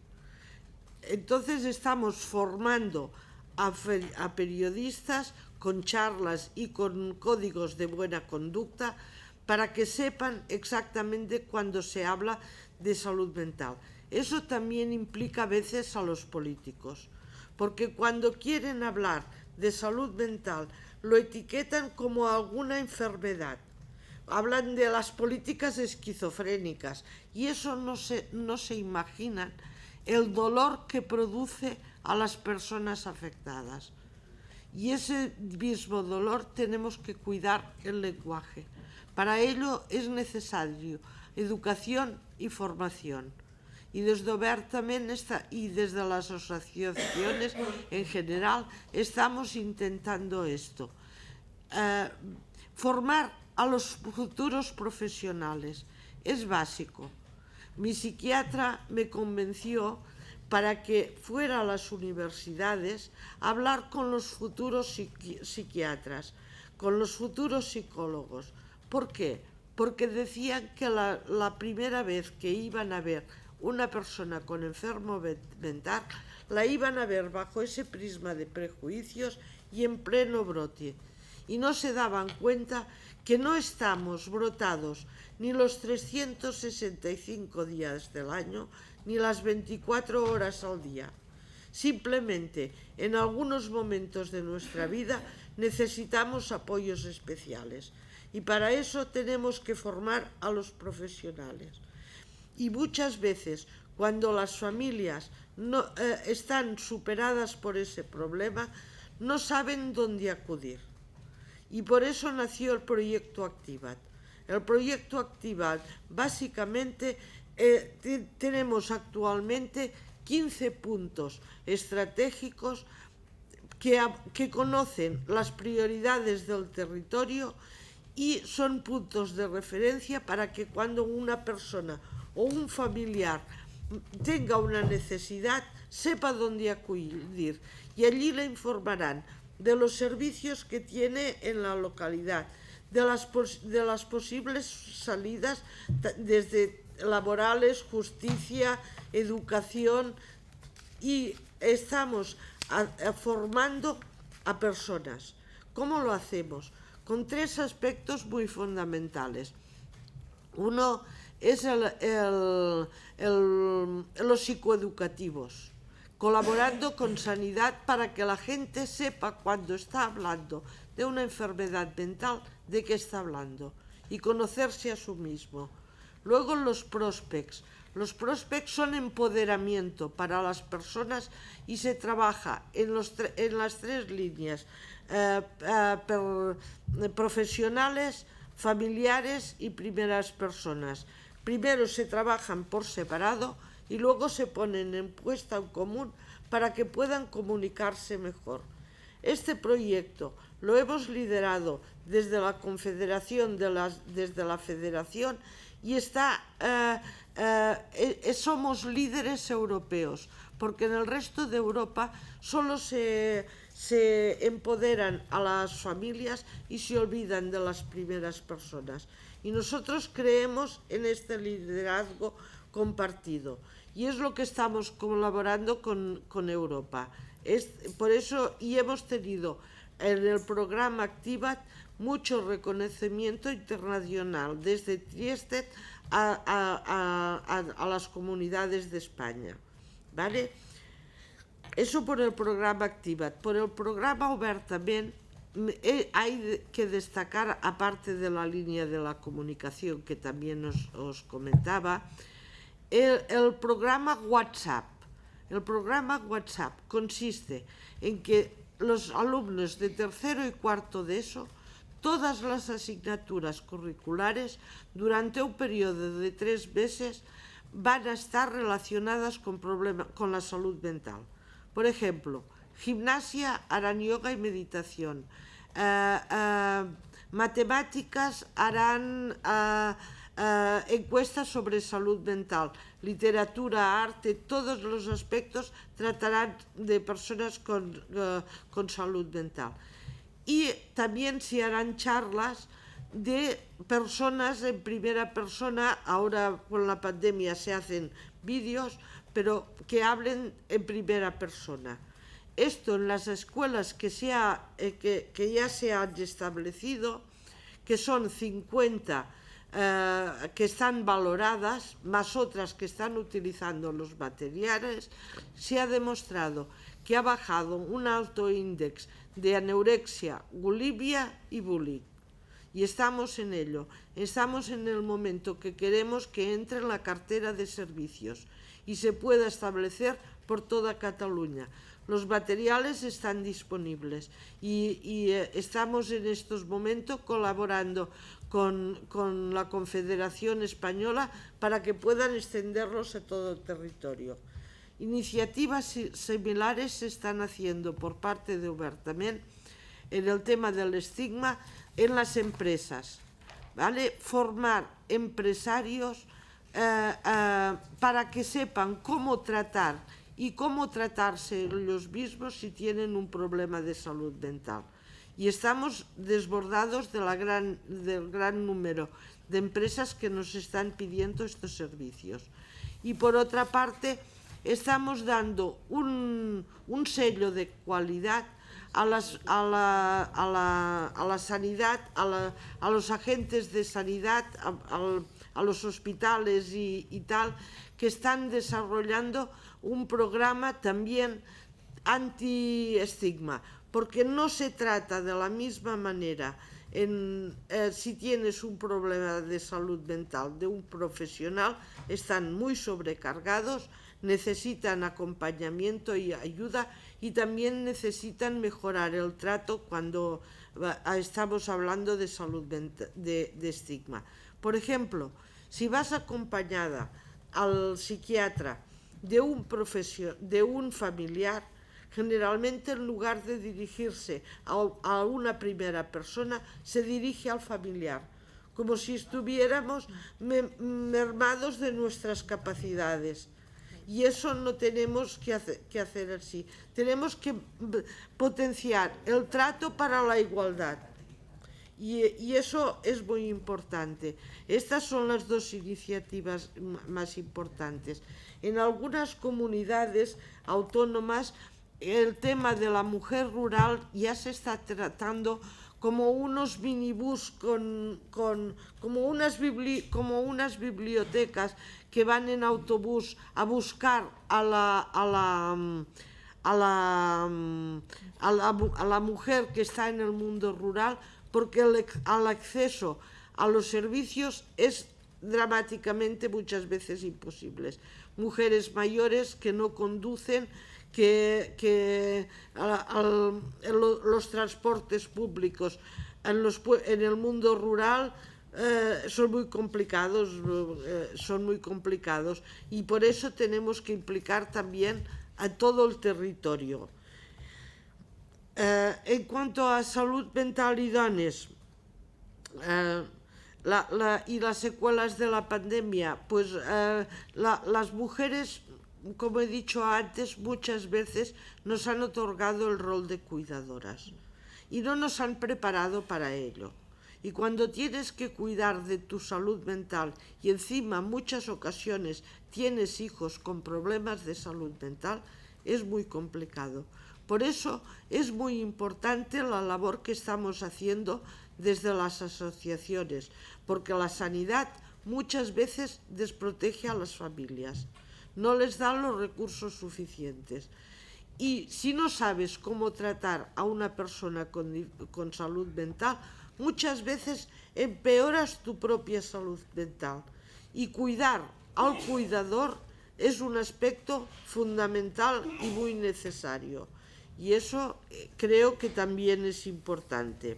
Entonces estamos formando a periodistas con charlas y con códigos de buena conducta para que sepan exactamente cuando se habla de salud mental. Eso también implica a veces a los políticos, porque cuando quieren hablar de salud mental lo etiquetan como alguna enfermedad. Hablan de las políticas esquizofrénicas y eso no se imaginan el dolor que produce a las personas afectadas. Y ese mismo dolor tenemos que cuidar el lenguaje. Para ello es necesario educación y formación. Y desde Obert también y desde las asociaciones en general estamos intentando esto. Formar a los futuros profesionales es básico. Mi psiquiatra me convenció para que fuera a las universidades a hablar con los futuros psiquiatras, con los futuros psicólogos. ¿Por qué? Porque decían que la primera vez que iban a ver una persona con enfermo mental, la iban a ver bajo ese prisma de prejuicios y en pleno brote. Y no se daban cuenta que no estamos brotados ni los 365 días del año, ni las 24 horas al día. Simplemente, en algunos momentos de nuestra vida necesitamos apoyos especiales. Y para eso tenemos que formar a los profesionales. Y muchas veces, cuando las familias están superadas por ese problema, no saben dónde acudir. Y por eso nació el proyecto Activat. El proyecto Activat, básicamente, tenemos actualmente 15 puntos estratégicos que conocen las prioridades del territorio y son puntos de referencia para que cuando una persona o un familiar tenga una necesidad, sepa dónde acudir y allí le informarán de los servicios que tiene en la localidad, de las posibles salidas desde laborales, justicia, educación, y estamos formando a personas. ¿Cómo lo hacemos? Con 3 aspectos muy fundamentales. Uno es los psicoeducativos, colaborando con sanidad para que la gente sepa cuando está hablando de una enfermedad mental de qué está hablando y conocerse a sí mismo. Luego los prospects. Los prospects son empoderamiento para las personas y se trabaja en las 3 líneas, profesionales, familiares y primeras personas. Primero se trabajan por separado y luego se ponen en puesta en común para que puedan comunicarse mejor. Este proyecto lo hemos liderado desde la Confederación, desde la Federación, y somos líderes europeos, porque en el resto de Europa solo se empoderan a las familias y se olvidan de las primeras personas. Y nosotros creemos en este liderazgo compartido y es lo que estamos colaborando con Europa. Por eso, y hemos tenido en el programa Activat mucho reconocimiento internacional, desde Trieste a las comunidades de España, ¿vale? Eso por el programa Activat. Por el programa Obert también hay que destacar, aparte de la línea de la comunicación que también os comentaba, el programa WhatsApp. El programa WhatsApp consiste en que los alumnos de tercero y cuarto de ESO, todas las asignaturas curriculares durante un periodo de 3 meses van a estar relacionadas con la salud mental. Por ejemplo, gimnasia harán yoga y meditación, matemáticas harán encuestas sobre salud mental, literatura, arte, todos los aspectos tratarán de personas con salud mental. Y también se harán charlas de personas en primera persona. Ahora con la pandemia se hacen vídeos, pero que hablen en primera persona. Esto en las escuelas que ya se han establecido, que son 50 que están valoradas, más otras que están utilizando los materiales, se ha demostrado que ha bajado un alto índice de anorexia, bulimia y bullying. Y estamos en ello. Estamos en el momento que queremos que entre en la cartera de servicios y se pueda establecer por toda Cataluña. Los materiales están disponibles y estamos en estos momentos colaborando con la Confederación Española para que puedan extenderlos a todo el territorio. Iniciativas similares se están haciendo por parte de Obertament en el tema del estigma en las empresas, ¿vale? Formar empresarios para que sepan cómo tratar y cómo tratarse ellos mismos si tienen un problema de salud mental. Y estamos desbordados del gran número de empresas que nos están pidiendo estos servicios. Y por otra parte, estamos dando un sello de calidad a la sanidad, a los agentes de sanidad, a los hospitales y tal, que están desarrollando un programa también anti-estigma, porque no se trata de la misma manera si tienes un problema de salud mental de un profesional, están muy sobrecargados, necesitan acompañamiento y ayuda y también necesitan mejorar el trato cuando estamos hablando de salud de estigma. Por ejemplo, si vas acompañada al psiquiatra de un familiar, generalmente en lugar de dirigirse a una primera persona, se dirige al familiar, como si estuviéramos mermados de nuestras capacidades. Y eso no tenemos que hacer así. Tenemos que potenciar el trato para la igualdad. Y eso es muy importante. Estas son las dos iniciativas más importantes. En algunas comunidades autónomas, el tema de la mujer rural ya se está tratando como unos minibús, como unas bibliotecas que van en autobús a buscar a la mujer que está en el mundo rural, porque el acceso a los servicios es dramáticamente muchas veces imposible. Mujeres mayores que no conducen, los transportes públicos en el mundo rural son muy complicados y por eso tenemos que implicar también a todo el territorio. En cuanto a salud mental y dones y las secuelas de la pandemia, pues las mujeres, como he dicho antes, muchas veces nos han otorgado el rol de cuidadoras y no nos han preparado para ello. Y cuando tienes que cuidar de tu salud mental y encima en muchas ocasiones tienes hijos con problemas de salud mental, es muy complicado. Por eso es muy importante la labor que estamos haciendo desde las asociaciones, porque la sanidad muchas veces desprotege a las familias, no les dan los recursos suficientes. Y si no sabes cómo tratar a una persona con salud mental, muchas veces empeoras tu propia salud mental. Y cuidar al cuidador es un aspecto fundamental y muy necesario. Y eso creo que también es importante.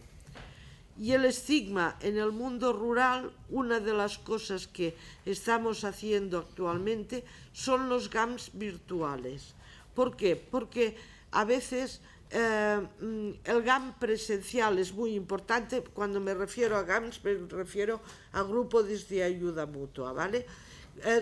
Y el estigma en el mundo rural, una de las cosas que estamos haciendo actualmente son los GAMs virtuales. ¿Por qué? Porque a veces el GAM presencial es muy importante. Cuando me refiero a GAMs me refiero a grupos de ayuda mutua, ¿vale?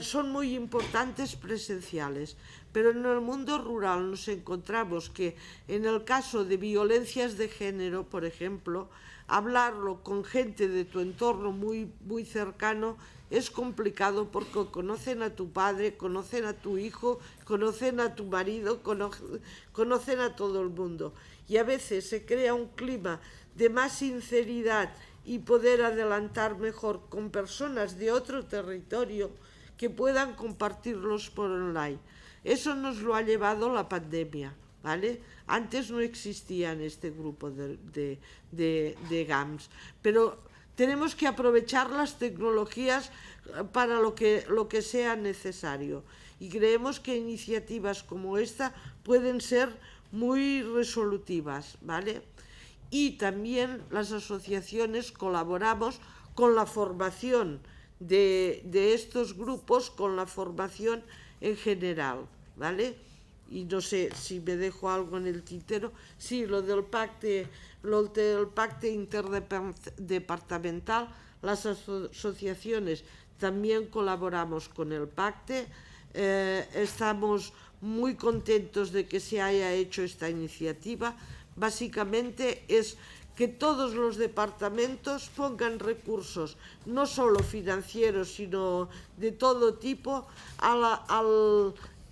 son muy importantes presenciales, pero en el mundo rural nos encontramos que en el caso de violencias de género, por ejemplo, hablarlo con gente de tu entorno muy cercano es complicado porque conocen a tu padre, conocen a tu hijo, conocen a tu marido, conocen a todo el mundo. Y a veces se crea un clima de más sinceridad y poder adelantar mejor con personas de otro territorio que puedan compartirlos por online. Eso nos lo ha llevado la pandemia, ¿vale? Antes no existían este grupo de GAMS, pero tenemos que aprovechar las tecnologías para lo que sea necesario. Y creemos que iniciativas como esta pueden ser muy resolutivas, ¿vale? Y también las asociaciones colaboramos con la formación de estos grupos, con la formación en general, ¿vale? Y no sé si me dejo algo en el tintero. Sí, lo del pacte interdepartamental, las asociaciones también colaboramos con el pacte. Estamos muy contentos de que se haya hecho esta iniciativa. Básicamente es que todos los departamentos pongan recursos, no solo financieros, sino de todo tipo, a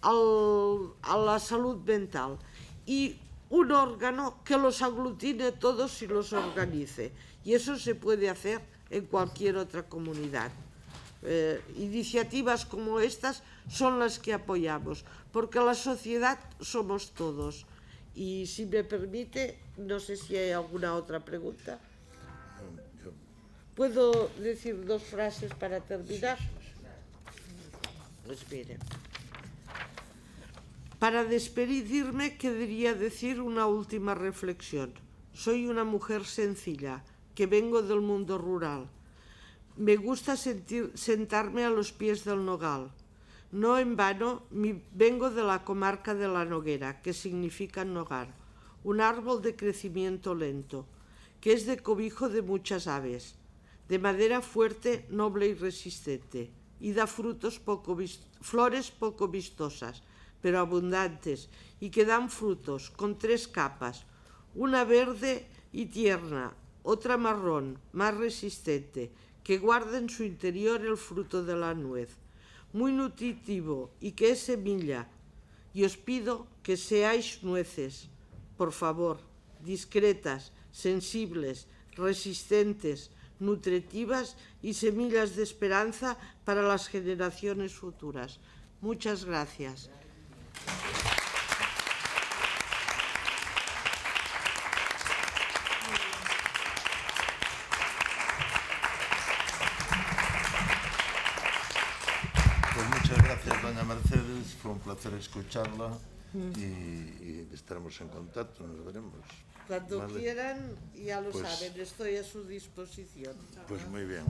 la salud mental. Y un órgano que los aglutine todos y los organice. Y eso se puede hacer en cualquier otra comunidad. Iniciativas como estas son las que apoyamos, porque la sociedad somos todos. Y si me permite, no sé si hay alguna otra pregunta. ¿Puedo decir 2 frases para terminar? Pues miren. Para despedirme, querría decir una última reflexión. Soy una mujer sencilla, que vengo del mundo rural. Me gusta sentarme a los pies del nogal. No en vano, vengo de la comarca de la Noguera, que significa nogar, un árbol de crecimiento lento, que es de cobijo de muchas aves, de madera fuerte, noble y resistente, y da flores poco vistosas, pero abundantes, y que dan frutos con 3 capas, una verde y tierna, otra marrón, más resistente, que guarda en su interior el fruto de la nuez, muy nutritivo y que es semilla. Y os pido que seáis nueces, por favor, discretas, sensibles, resistentes, nutritivas y semillas de esperanza para las generaciones futuras. Muchas gracias. Doña Mercedes, fue un placer escucharla y estaremos en contacto, nos veremos. Cuando ¿vale? quieran, ya lo Pues, saben, estoy a su disposición. Pues muy bien.